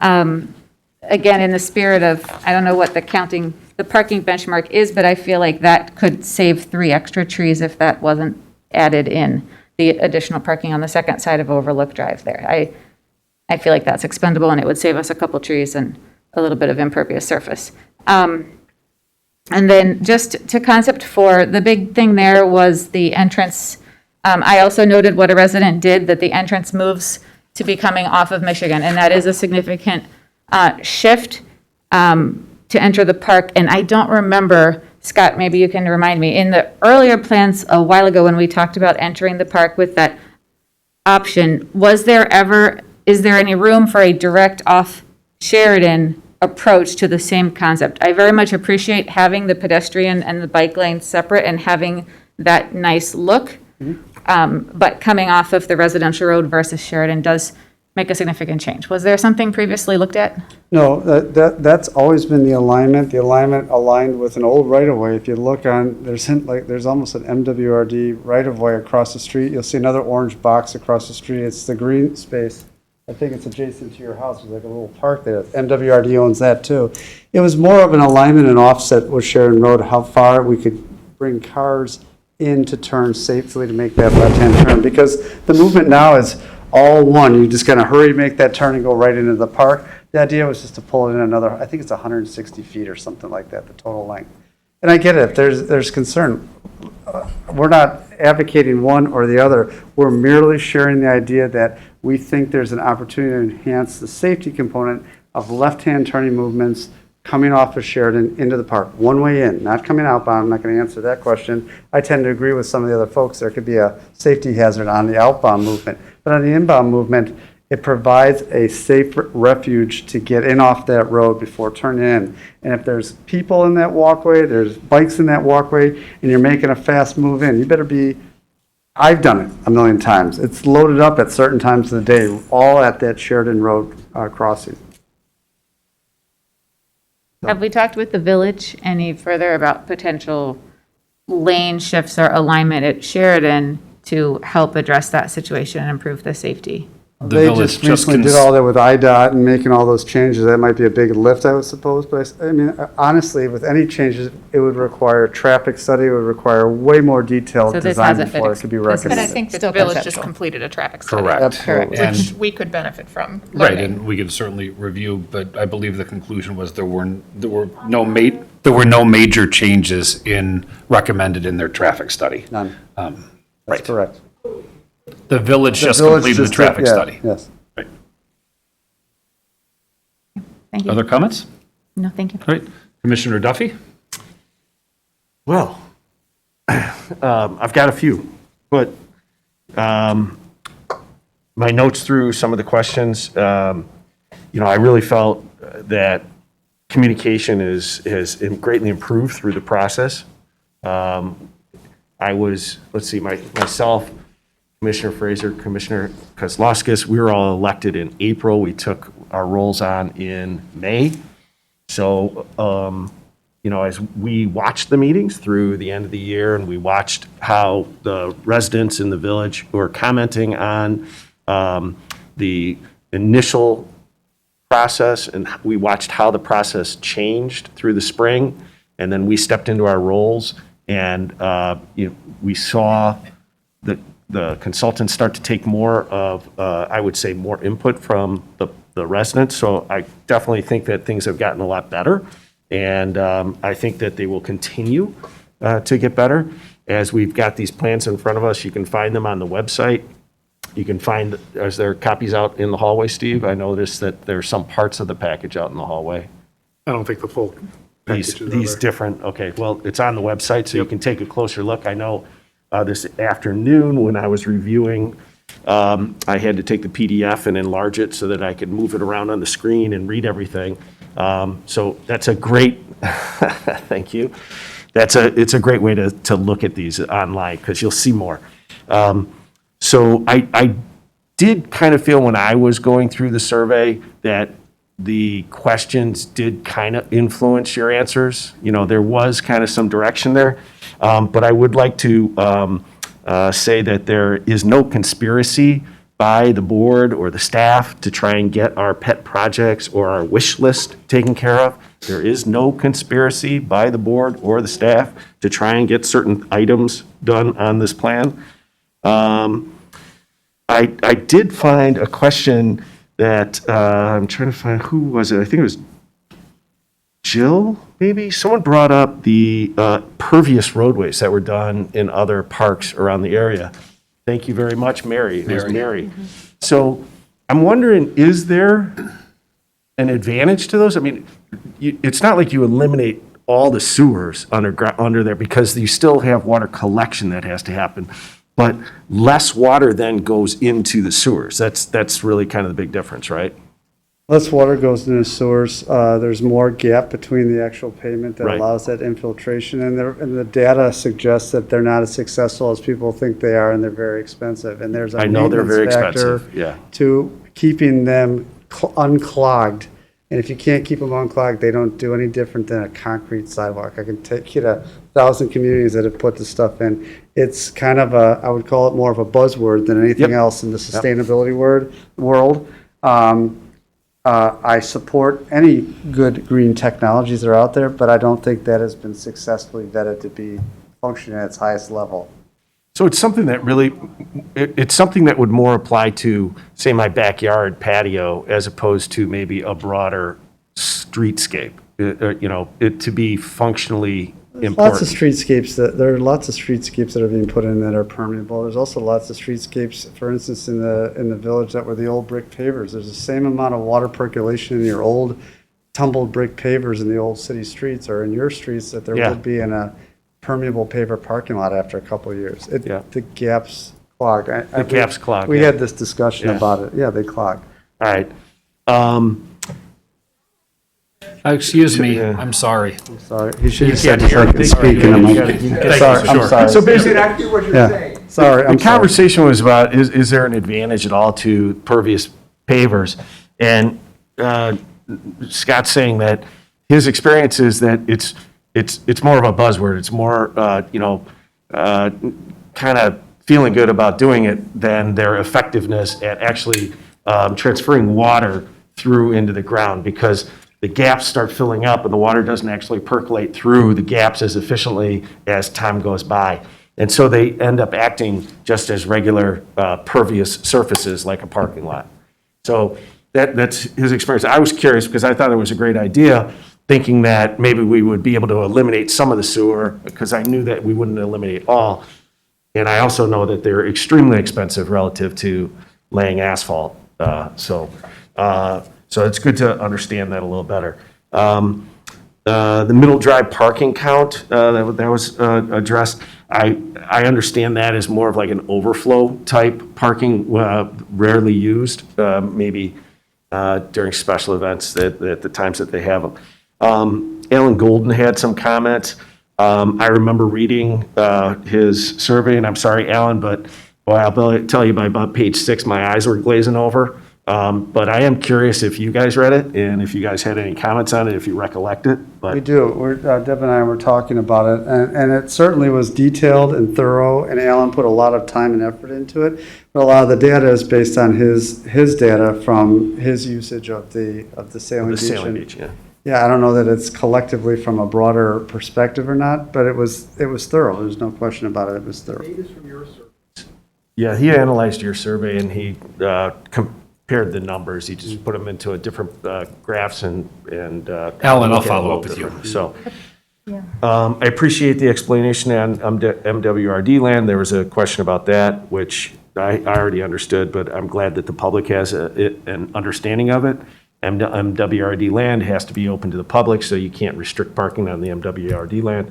Again, in the spirit of, I don't know what the parking benchmark is, but I feel like that could save 3 extra trees if that wasn't added in, the additional parking on the second side of Overlook Drive there. I feel like that's expendable, and it would save us a couple trees and a little bit of impervious surface. And then just to concept 4, the big thing there was the entrance. I also noted what a resident did, that the entrance moves to be coming off of Michigan, and that is a significant shift to enter the park. And I don't remember, Scott, maybe you can remind me, in the earlier plans a while ago when we talked about entering the park with that option, is there any room for a direct off Sheridan approach to the same concept? I very much appreciate having the pedestrian and the bike lane separate and having that nice look. Mm-hmm. But coming off of the residential road versus Sheridan does make a significant change. Was there something previously looked at? No, that's always been the alignment. The alignment aligned with an old right-of-way. If you look on, there's almost an MWRD right-of-way across the street. You'll see another orange box across the street. It's the green space. I think it's adjacent to your house. There's like a little park there. MWRD owns that too. It was more of an alignment and offset with Sheridan Road, how far we could bring cars in to turn safely to make that left-hand turn. Because the movement now is all one. You just kind of hurry, make that turn and go right into the park. The idea was just to pull it in another, I think it's 160 feet or something like that, the total length. And I get it. There's concern. we're not advocating one or the other. We're merely sharing the idea that we think there's an opportunity to enhance the safety component of left-hand turning movements coming off of Sheridan into the park, one way in, not coming outbound. I'm not going to answer that question. I tend to agree with some of the other folks. There could be a safety hazard on the outbound movement, but on the inbound movement, it provides a safe refuge to get in off that road before turning in. And if there's people in that walkway, there's bikes in that walkway, and you're making a fast move in, you better be, I've done it a million times. It's loaded up at certain times of the day, all at that Sheridan Road crossing. Have we talked with the village any further about potential lane shifts or alignment at Sheridan to help address that situation and improve the safety? They just recently did all that with IDOT and making all those changes. That might be a big lift, I would suppose. But I mean, honestly, with any changes, it would require a traffic study. It would require way more detailed So this design hasn't been before it could be recommended. And I think the village just completed a traffic study. Correct. Which And- we could benefit from Right, learning. and we could certainly review, but I believe the conclusion was there were no major changes recommended in their traffic study. None. Right. That's correct. The village The just village completed the just did- traffic yeah, study. Yes. Right. Thank you. Other comments? No, thank you. All right. Commissioner Duffy? Well, I've got a few, but my notes through some of the questions, I really felt that communication has greatly improved through the process. Myself, Commissioner Fraser, Commissioner Kozlowskis, we were all elected in April. We took our roles on in May. So, as we watched the meetings through the end of the year, and we watched how the residents in the village were commenting on the initial process, and we watched how the process changed through the spring, and then we stepped into our roles, and we saw the consultants start to take more of, I would say, more input from the residents. So I definitely think that things have gotten a lot better, and I think that they will continue to get better. As we've got these plans in front of us, you can find them on the website. You can find, is there copies out in the hallway, Steve? I noticed that there are some parts of the package out in the hallway. I don't think the full package is These there. different, okay, well, it's on the website, so you can take a closer look. I know this afternoon, when I was reviewing, I had to take the PDF and enlarge it so that I could move it around on the screen and read everything. So that's a great, thank you. It's a great way to look at these online, because you'll see more. So I did kind of feel when I was going through the survey that the questions did kind of influence your answers. There was kind of some direction there. But I would like to say that there is no conspiracy by the board or the staff to try and get our pet projects or our wish list taken care of. There is no conspiracy by the board or the staff to try and get certain items done on this plan. I did find a question that I'm trying to find, who was it? I think it was Jill, maybe? Someone brought up the pervious roadways that were done in other parks around the area. Thank you very much, Mary. It was Mary. So I'm wondering, is there an advantage to those? I mean, it's not like you eliminate all the sewers under there, because you still have water collection that has to happen. But less water then goes into the sewers. That's really kind of the big difference, right? Less water goes into sewers. There's more gap between the actual pavement that Right. allows that infiltration. And the data suggests that they're not as successful as people think they are, and they're very expensive. And there's a I know they're very maintenance factor expensive, yeah. to keeping them unclogged. And if you can't keep them unclogged, they don't do any different than a concrete sidewalk. I can take you to 1,000 communities that have put this stuff in. It's kind of I would call it more of a buzzword than anything else in the sustainability world. I support any good green technologies that are out there, but I don't think that has been successfully vetted to be functioning at its highest level. So it's something that really, it's something that would more apply to, say, my backyard patio, as opposed to maybe a broader streetscape. To be functionally Lots of important. there are lots of streetscapes that are being put in that are permeable. There's also lots of streetscapes, for instance, in the village that were the old brick pavers. There's the same amount of water percolation in your old tumbled brick pavers in the old city streets or in your streets that there Yeah. would be in a permeable paver parking lot after a couple of years. Yeah. The gaps clog. The gaps clog, We yeah. had this discussion Yeah. about it. Yeah, they clog. All right. Excuse me, I'm sorry. Sorry, he should have You said can't so I hear. could speak in a You mic. gotta- Sorry, I'm Sure. sorry. So basically, Yeah, sorry, the I'm sorry. conversation was about, is there an advantage at all to pervious pavers? And Scott's saying that his experience is that it's more of a buzzword. It's more, kind of feeling good about doing it than their effectiveness at actually transferring water through into the ground, because the gaps start filling up and the water doesn't actually percolate through the gaps as efficiently as time goes by. And so they end up acting just as regular pervious surfaces like a parking lot. So that's his experience. I was curious because I thought it was a great idea, thinking that maybe we would be able to eliminate some of the sewer, because I knew that we wouldn't eliminate all. And I also know that they're extremely expensive relative to laying asphalt. So it's good to understand that a little better. The middle drive parking count, that was addressed. I understand that as more of like an overflow type parking, rarely used, maybe during special events at the times that they have them. Alan Golden had some comments. I remember reading his survey, and I'm sorry, Alan, but boy, I'll tell you by about page 6, my eyes were glazing over. But I am curious if you guys read it and if you guys had any comments on it, if you recollect it. We But do. Deb and I were talking about it, and it certainly was detailed and thorough, and Alan put a lot of time and effort into it. But a lot of the data is based on his data from his usage of the sailing the beach. sailing And- beach, yeah. Yeah, I don't know that it's collectively from a broader perspective or not, but it was thorough. There's no question about it. It was thorough. Yeah, he analyzed your survey and he compared the numbers. He just put them into a different graphs and. Alan, I'll look at follow it a up with little you. bit. So, I appreciate the explanation on MWRD land. There was a question about that, which I already understood, but I'm glad that the public has an understanding of it. MWRD land has to be open to the public, so you can't restrict parking on the MWRD land.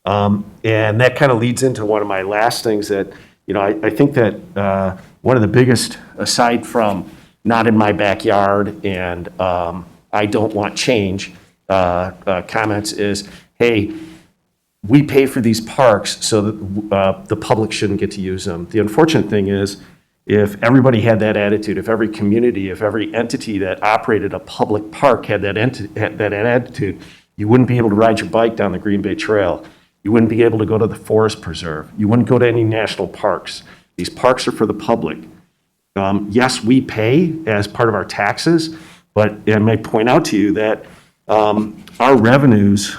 And that kind of leads into one of my last things that, I think that one of the biggest, aside from not in my backyard and I don't want change comments is, hey, we pay for these parks so that the public shouldn't get to use them. The unfortunate thing is, if everybody had that attitude, if every community, if every entity that operated a public park had that attitude, you wouldn't be able to ride your bike down the Green Bay Trail. You wouldn't be able to go to the Forest Preserve. You wouldn't go to any national parks. These parks are for the public. Yes, we pay as part of our taxes, but I may point out to you that our revenues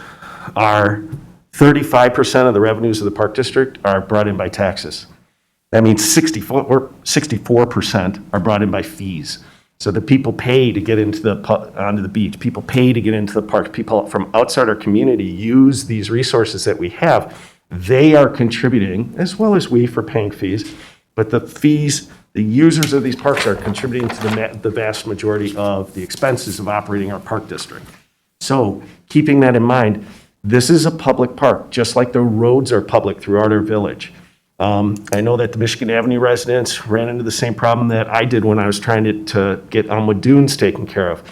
are 35% of the revenues of the Park District are brought in by taxes. That means 64% are brought in by fees. So the people pay to get onto the beach. People pay to get into the park. People from outside our community use these resources that we have. They are contributing, as well as we, for paying fees. But the fees, the users of these parks are contributing to the vast majority of the expenses of operating our park district. So keeping that in mind, this is a public park, just like the roads are public throughout our village. I know that the Michigan Avenue residents ran into the same problem that I did when I was trying to get Elmwood Dunes taken care of.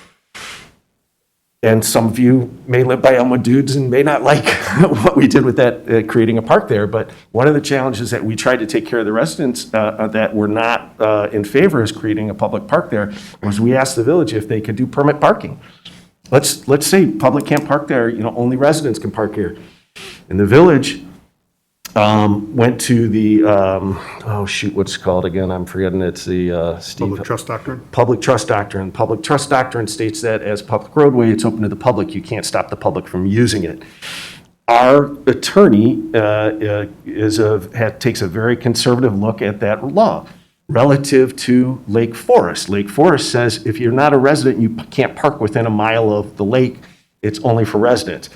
And some of you may live by Elmwood Dunes and may not like what we did with that, creating a park there. But one of the challenges that we tried to take care of the residents that were not in favor of creating a public park there was we asked the village if they could do permit parking. Let's say public can't park there, only residents can park here. And the village went to the, what's it called again? I'm forgetting. It's the, Steve. Public trust doctrine? Public trust doctrine. Public trust doctrine states that as public roadway, it's open to the public. You can't stop the public from using it. Our attorney takes a very conservative look at that law relative to Lake Forest. Lake Forest says if you're not a resident, you can't park within a mile of the lake. It's only for residents.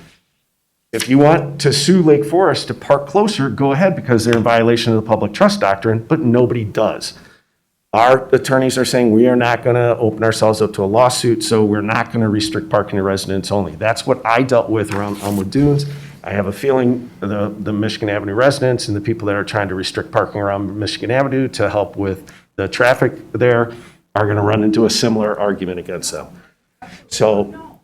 If you want to sue Lake Forest to park closer, go ahead, because they're in violation of the public trust doctrine, but nobody does. Our attorneys are saying we are not going to open ourselves up to a lawsuit, so we're not going to restrict parking to residents only. That's what I dealt with around Elmwood Dunes. I have a feeling the Michigan Avenue residents and the people that are trying to restrict parking around Michigan Avenue to help with the traffic there are going to run into a similar argument against them. So,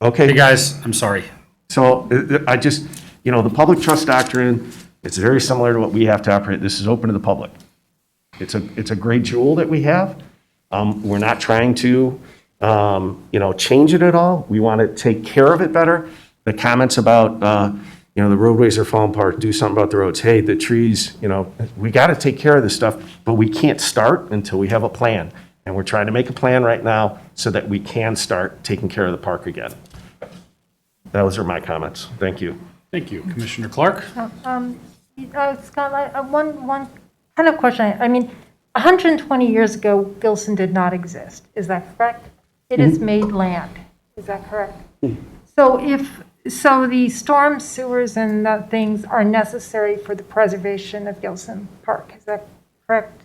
okay. Hey, guys, I'm sorry. So I just, the public trust doctrine, it's very similar to what we have to operate. This is open to the public. It's a great jewel that we have. We're not trying to, change it at all. We want to take care of it better. The comments about, the roadways are falling apart, do something about the roads. Hey, the trees, we got to take care of this stuff, but we can't start until we have a plan. And we're trying to make a plan right now so that we can start taking care of the park again. Those are my comments. Thank you. Thank you. Commissioner Clark? Scott, one kind of question. I mean, 120 years ago, Gillson did not exist. Is that correct? It is made land. Is that correct? So the storm sewers and the things are necessary for the preservation of Gillson Park. Is that correct?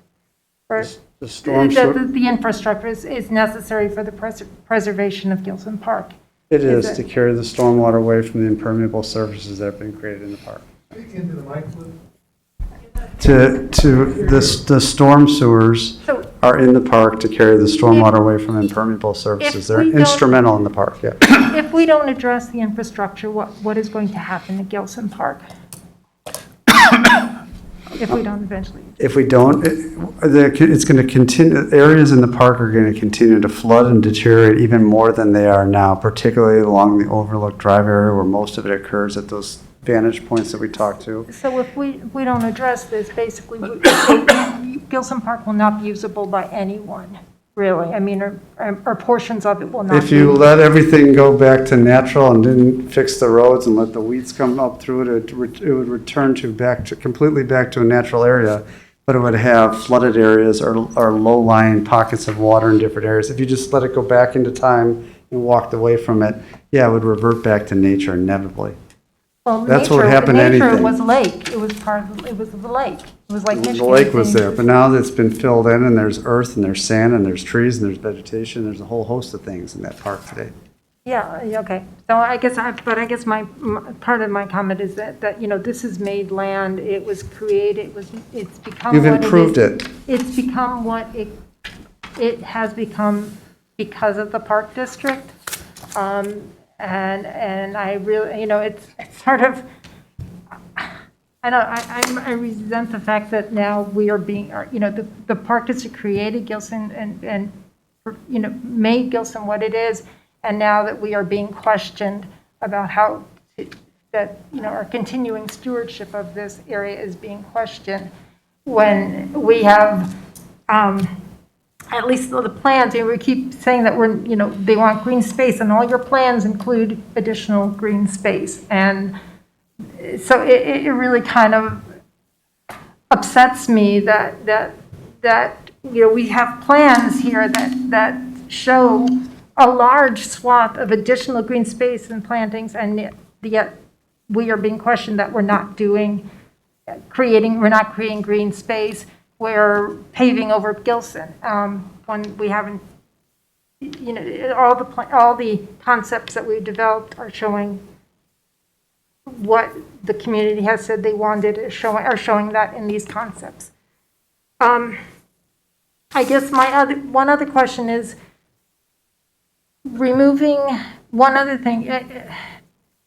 The storm sewer, The infrastructure is necessary for the preservation of Gillson Park. it is to carry the stormwater away from the impermeable surfaces that have been created in the park. The storm sewers are in the park to carry the stormwater away from impermeable surfaces. They're instrumental in the park, yeah. If we don't address the infrastructure, what is going to happen to Gillson Park? If we don't eventually. If we don't, it's going to continue, areas in the park are going to continue to flood and deteriorate even more than they are now, particularly along the Overlook Drive area where most of it occurs at those vantage points that we talked to. So if we don't address this, basically, Gillson Park will not be usable by anyone, really. I mean, or portions of it will not. If you let everything go back to natural and didn't fix the roads and let the weeds come up through it, it would return completely back to a natural area, but it would have flooded areas or low-lying pockets of water in different areas. If you just let it go back into time and walked away from it, yeah, it would revert back to nature inevitably. Well, That's what happened to anything. Nature was lake. It was it was the lake. It was like Michigan. The lake was there, but now it's been filled in, and there's earth, and there's sand, and there's trees, and there's vegetation. There's a whole host of things in that park today. Yeah, okay. So I guess my part of my comment is that this is made land. It was created. It's become. You've improved it. It's become what it has become because of the park district. And I really, it's sort of, I resent the fact that now we are being, the park district created Gillson and made Gillson what it is, and now that we are being questioned about how our continuing stewardship of this area is being questioned, when we have, at least the plans, we keep saying that they want green space, and all your plans include additional green space. And so it really kind of upsets me that we have plans here that show a large swath of additional green space and plantings, and yet we are being questioned that we're not creating green space. We're paving over Gillson, when we haven't, all the concepts that we've developed are showing what the community has said they wanted, are showing that in these concepts. I guess one other question is removing one other thing.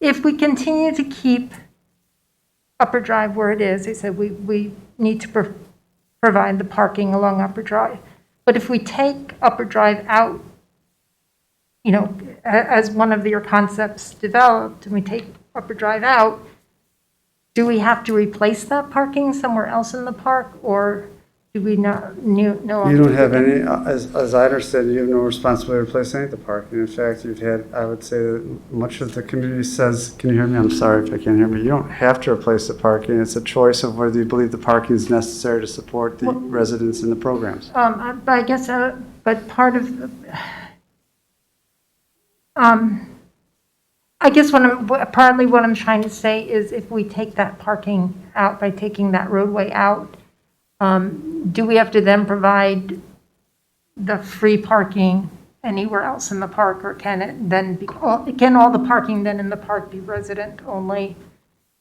If we continue to keep Upper Drive where it is, they said we need to provide the parking along Upper Drive. But if we take Upper Drive out, as one of your concepts developed, and we take Upper Drive out, do we have to replace that parking somewhere else in the park, or do we not? No. You don't have any, as I understand, you have no responsibility to replace any of the parking. In fact, you've had, I would say, that much of the community says, can you hear me? I'm sorry if I can't hear me. You don't have to replace the parking. It's a choice of whether you believe the parking is necessary to support the residents and the programs. But I guess, but part of, I guess partly what I'm trying to say is if we take that parking out, by taking that roadway out, do we have to then provide the free parking anywhere else in the park, or can it then be, can all the parking then in the park be resident only,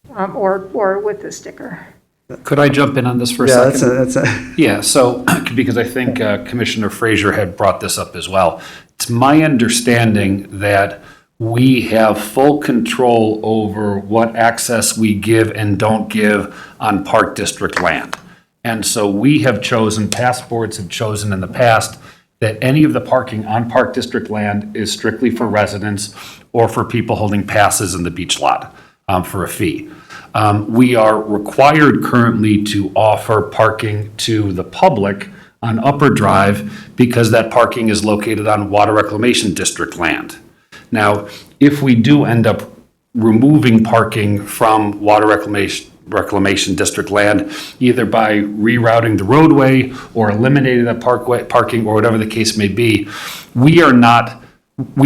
or with the sticker? Could I jump in on this for a Yeah, second? that's a. Yeah, so, because I think Commissioner Frazier had brought this up as well. It's my understanding that we have full control over what access we give and don't give on Park District land. And so we have chosen, past boards have chosen in the past, that any of the parking on Park District land is strictly for residents or for people holding passes in the beach lot for a fee. We are required currently to offer parking to the public on Upper Drive because that parking is located on Water Reclamation District land. Now, if we do end up removing parking from Water Reclamation District land, either by rerouting the roadway or eliminating the parking or whatever the case may be, we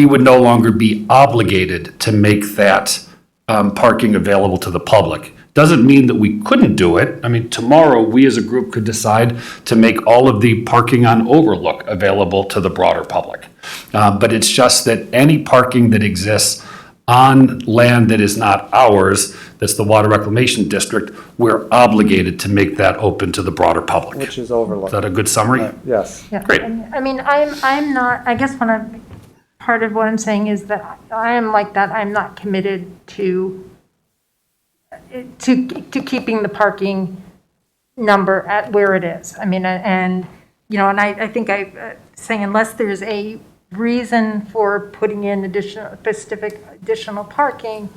would no longer be obligated to make that parking available to the public. Doesn't mean that we couldn't do it. I mean, tomorrow, we as a group could decide to make all of the parking on Overlook available to the broader public. But it's just that any parking that exists on land that is not ours, that's the Water Reclamation District, we're obligated to make that open to the broader public. Which is Overlook. Is that a good summary? Yes. Yeah. Great. I mean, I'm not, I guess part of what I'm saying is that I am like that, I'm not committed to keeping the parking number at where it is. I mean, and I think I'm saying unless there's a reason for putting in specific additional parking,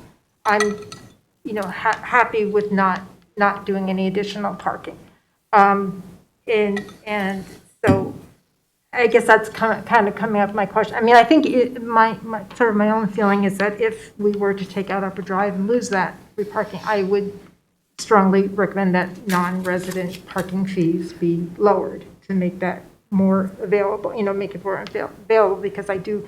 I'm, happy with not doing any additional parking. And so I guess that's kind of coming up my question. I mean, I think my own feeling is that if we were to take out Upper Drive and lose that free parking, I would strongly recommend that non-resident parking fees be lowered to make that more available, make it more available, because I do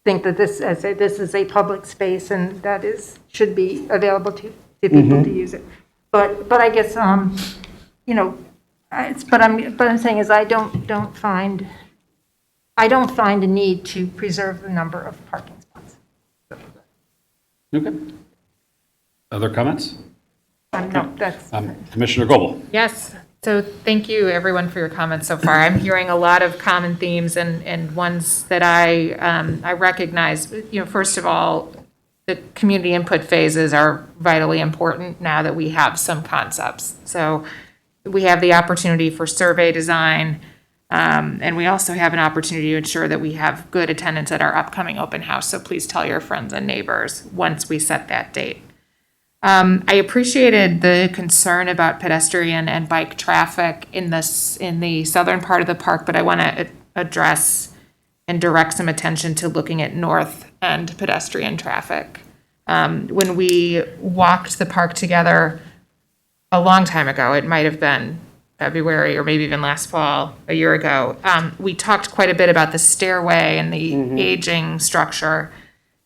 think that this is a public space and that should be available to people to use it. But I guess, but I'm saying is I don't find a need to preserve the number of parking spots. Okay. Other comments? No, that's. Commissioner Goebel. Yes. So thank you, everyone, for your comments so far. I'm hearing a lot of common themes and ones that I recognize. First of all, the community input phases are vitally important now that we have some concepts. So we have the opportunity for survey design, and we also have an opportunity to ensure that we have good attendance at our upcoming open house. So please tell your friends and neighbors once we set that date. I appreciated the concern about pedestrian and bike traffic in the southern part of the park, but I want to address and direct some attention to looking at north end pedestrian traffic. When we walked the park together a long time ago, it might have been February or maybe even last fall, a year ago, we talked quite a bit about the stairway and the aging structure.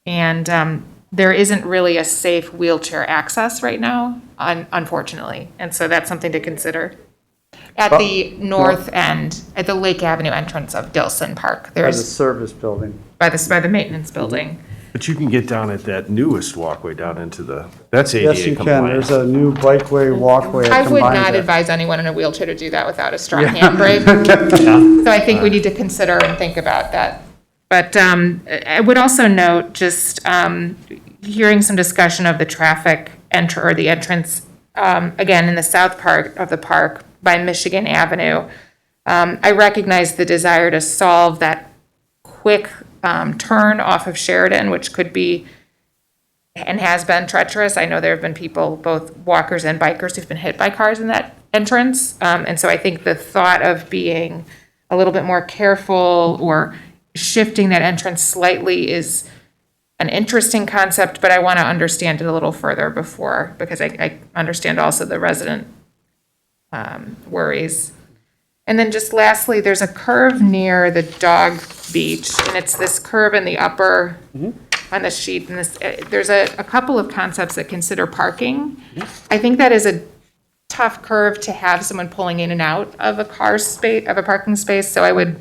And there isn't really a safe wheelchair access right now, unfortunately. And so that's something to consider. At the north end, at the Lake Avenue entrance of Gillson Park, By the there's, service building. by the maintenance building. But you can get down at that newest walkway down into that's ADA Yes, you can. compliant. There's a new bikeway walkway. that I would combines not it. advise anyone in a wheelchair to do that without a strong handbrake. So I think we need to consider and think about that. But I would also note, just hearing some discussion of the traffic the entrance, again, in the south part of the park by Michigan Avenue. I recognize the desire to solve that quick turn off of Sheridan, which could be and has been treacherous. I know there have been people, both walkers and bikers, who've been hit by cars in that entrance. And so I think the thought of being a little bit more careful or shifting that entrance slightly is an interesting concept, but I want to understand it a little further because I understand also the resident worries. And then just lastly, there's a curve near the dog beach, and it's this curve in the upper on this sheet, and this, there's a couple of concepts that consider parking. I think that is a tough curve to have someone pulling in and out of a parking space, so I would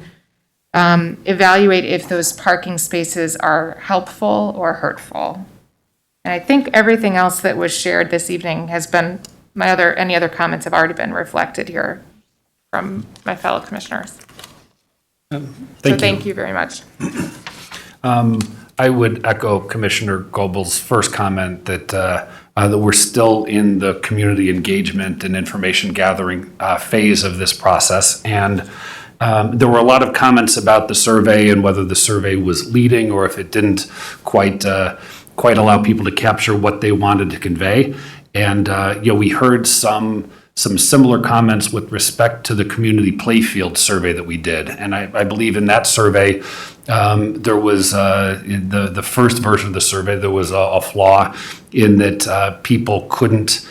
evaluate if those parking spaces are helpful or hurtful. And I think everything else that was shared this evening has been, any other comments have already been reflected here from my fellow commissioners. Thank you very much. I would echo Commissioner Goebel's first comment that we're still in the community engagement and information gathering phase of this process. And there were a lot of comments about the survey and whether the survey was leading or if it didn't quite allow people to capture what they wanted to convey. And we heard some similar comments with respect to the community playfield survey that we did. And I believe in that survey, there was, in the first version of the survey, there was a flaw in that people couldn't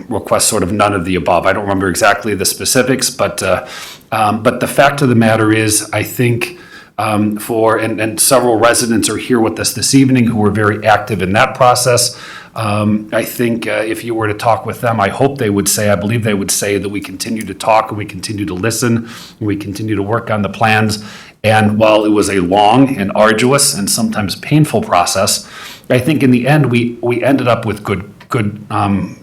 request sort of none of the above. I don't remember exactly the specifics, but the fact of the matter is, I think and several residents are here with us this evening who were very active in that process. I think if you were to talk with them, I believe they would say that we continue to talk and we continue to listen and we continue to work on the plans. And while it was a long and arduous and sometimes painful process, I think in the end, we ended up with good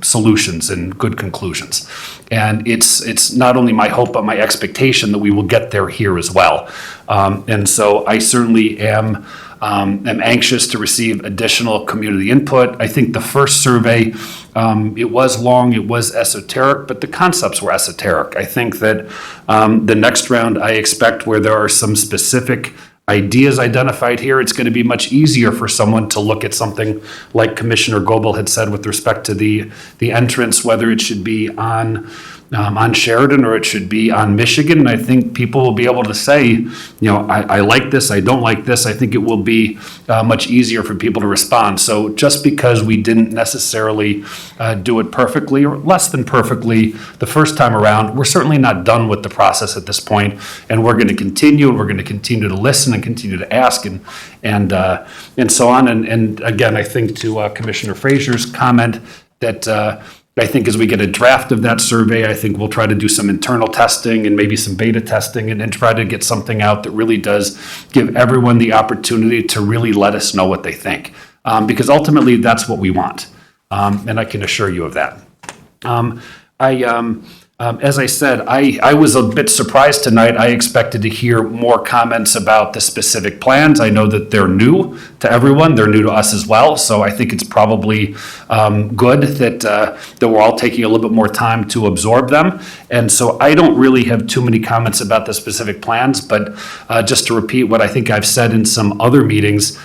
solutions and good conclusions. And it's not only my hope, but my expectation that we will get there here as well. And so I certainly am anxious to receive additional community input. I think the first survey, it was long, it was esoteric, but the concepts were esoteric. I think that the next round, I expect where there are some specific ideas identified here, it's going to be much easier for someone to look at something like Commissioner Goebel had said with respect to the entrance, whether it should be on Sheridan or it should be on Michigan. And I think people will be able to say, I like this, I don't like this. I think it will be much easier for people to respond. So just because we didn't necessarily do it perfectly or less than perfectly the first time around, we're certainly not done with the process at this point. And we're going to continue, and we're going to continue to listen and continue to ask and so on. And again, I think to Commissioner Frazier's comment that I think as we get a draft of that survey, I think we'll try to do some internal testing and maybe some beta testing and then try to get something out that really does give everyone the opportunity to really let us know what they think. Because ultimately, that's what we want. And I can assure you of that. As I said, I was a bit surprised tonight. I expected to hear more comments about the specific plans. I know that they're new to everyone. They're new to us as well. So I think it's probably good that we're all taking a little bit more time to absorb them. And so I don't really have too many comments about the specific plans, but just to repeat what I think I've said in some other meetings,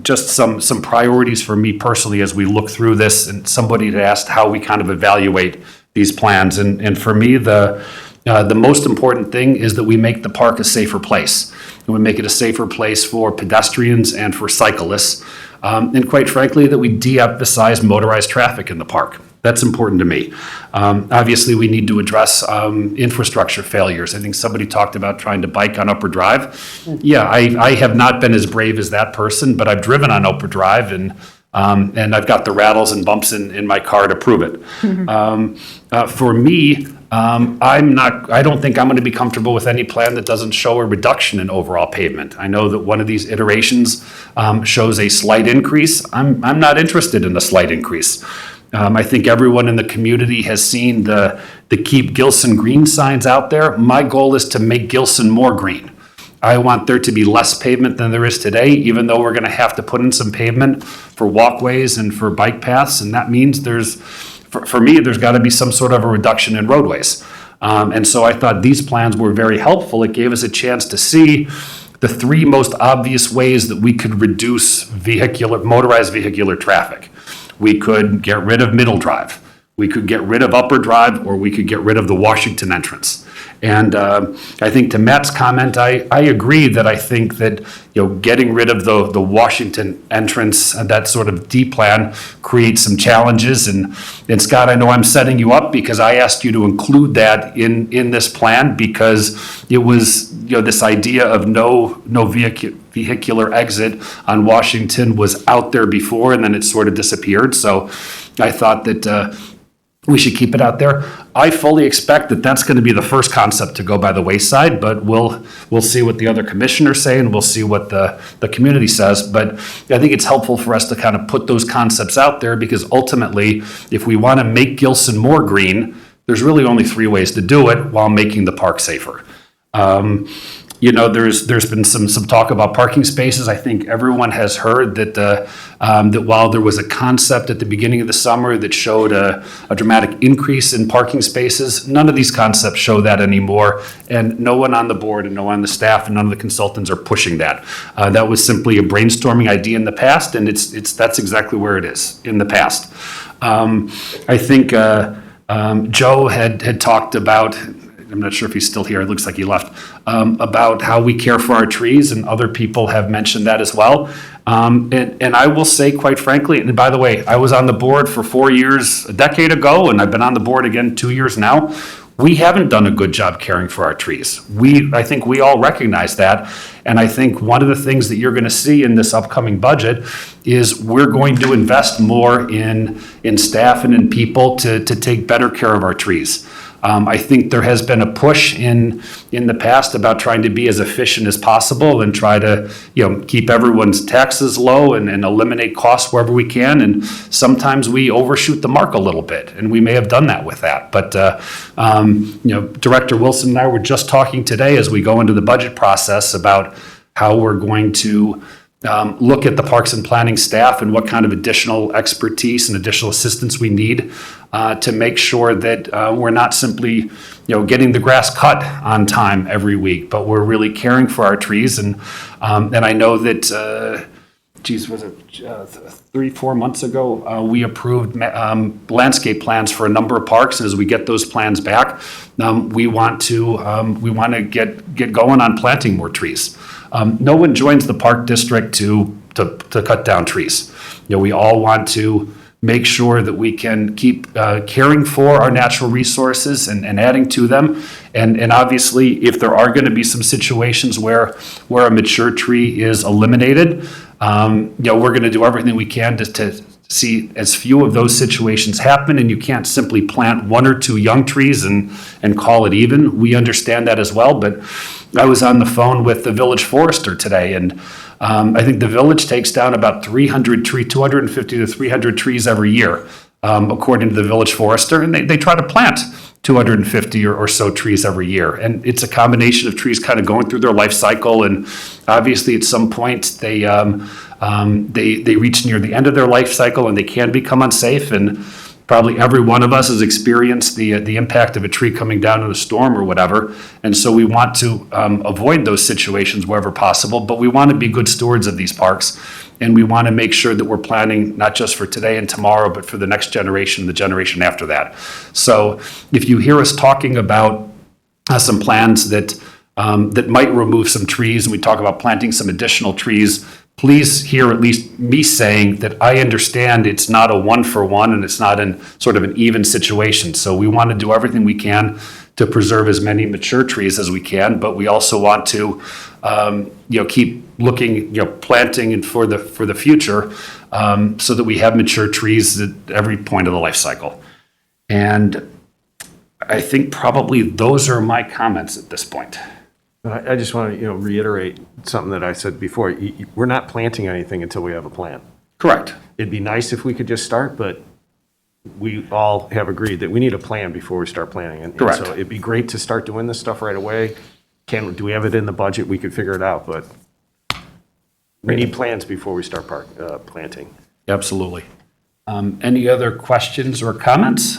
just some priorities for me personally as we look through this. And somebody had asked how we kind of evaluate these plans. And for me, the most important thing is that we make the park a safer place. And we make it a safer place for pedestrians and for cyclists. And quite frankly, that we de-emphasize motorized traffic in the park. That's important to me. Obviously, we need to address infrastructure failures. I think somebody talked about trying to bike on Upper Drive. Yeah, I have not been as brave as that person, but I've driven on Upper Drive and I've got the rattles and bumps in my car to prove it. For me, I don't think I'm going to be comfortable with any plan that doesn't show a reduction in overall pavement. I know that one of these iterations shows a slight increase. I'm not interested in a slight increase. I think everyone in the community has seen the Keep Gillson green signs out there. My goal is to make Gillson more green. I want there to be less pavement than there is today, even though we're going to have to put in some pavement for walkways and for bike paths. And that means for me, there's got to be some sort of a reduction in roadways. And so I thought these plans were very helpful. It gave us a chance to see the three most obvious ways that we could reduce motorized vehicular traffic. We could get rid of Middle Drive. We could get rid of Upper Drive, or we could get rid of the Washington entrance. And I think to Matt's comment, I agree that I think that getting rid of the Washington entrance, that sort of D plan creates some challenges. And Scott, I know I'm setting you up because I asked you to include that in this plan because it was this idea of no vehicular exit on Washington was out there before, and then it sort of disappeared. So I thought that we should keep it out there. I fully expect that that's going to be the first concept to go by the wayside, but we'll see what the other commissioners say, and we'll see what the community says. But I think it's helpful for us to kind of put those concepts out there, because ultimately, if we want to make Gillson more green, there's really only 3 ways to do it while making the park safer. There's been some talk about parking spaces. I think everyone has heard that that while there was a concept at the beginning of the summer that showed a dramatic increase in parking spaces, none of these concepts show that anymore, and no one on the board and no one on the staff and none of the consultants are pushing that. That was simply a brainstorming idea in the past, and that's exactly where it is in the past. I think Joe had talked about, I'm not sure if he's still here, it looks like he left, about how we care for our trees, and other people have mentioned that as well. And I will say, quite frankly, and by the way, I was on the board for 4 years a decade ago, and I've been on the board again 2 years now. We haven't done a good job caring for our trees. I think we all recognize that. And I think one of the things that you're going to see in this upcoming budget is we're going to invest more in staff and in people to take better care of our trees. I think there has been a push in the past about trying to be as efficient as possible and try to, keep everyone's taxes low and eliminate costs wherever we can. And sometimes we overshoot the mark a little bit, and we may have done that with that. But, Director Wilson and I were just talking today as we go into the budget process about how we're going to look at the Parks and Planning staff and what kind of additional expertise and additional assistance we need to make sure that we're not simply, getting the grass cut on time every week, but we're really caring for our trees. And I know that, was it 3-4 months ago, we approved landscape plans for a number of parks. And as we get those plans back, we want to get going on planting more trees. No one joins the park district to cut down trees. We all want to make sure that we can keep caring for our natural resources and adding to them. And obviously, if there are going to be some situations where a mature tree is eliminated, we're going to do everything we can to see as few of those situations happen. And you can't simply plant 1 or 2 young trees and call it even. We understand that as well. But I was on the phone with the village forester today, and I think the village takes down about 250 to 300 trees every year, according to the village forester, and they try to plant 250 or so trees every year. And it's a combination of trees kind of going through their life cycle, and obviously at some point they reach near the end of their life cycle and they can become unsafe. And probably every one of us has experienced the impact of a tree coming down in a storm or whatever. And so we want to avoid those situations wherever possible, but we want to be good stewards of these parks. And we want to make sure that we're planning not just for today and tomorrow, but for the next generation, the generation after that. So if you hear us talking about some plans that might remove some trees, and we talk about planting some additional trees, please hear at least me saying that I understand it's not a 1-for-1 and it's not in sort of an even situation. So we want to do everything we can to preserve as many mature trees as we can, but we also want to, keep looking, planting and for the future, so that we have mature trees at every point of the life cycle. And I think probably those are my comments at this point. I just want to, reiterate something that I said before. We're not planting anything until we have a plan. Correct. It'd be nice if we could just start, but we all have agreed that we need a plan before we start planning. And Correct. so it'd be great to start doing this stuff right away. Do we have it in the budget? We could figure it out, but we need plans before we start planting. Absolutely. Any other questions or comments?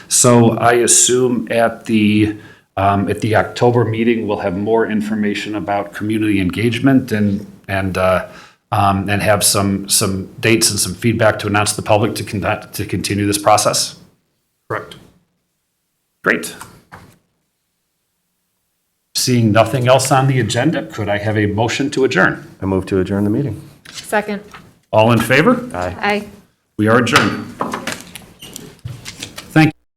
So I assume at the October meeting, we'll have more information about community engagement and have some dates and some feedback to announce to the public to continue this process. Correct. Great. Seeing nothing else on the agenda, could I have a motion to adjourn? I move to adjourn the meeting. Second. All in favor? Aye. Aye. We are adjourned.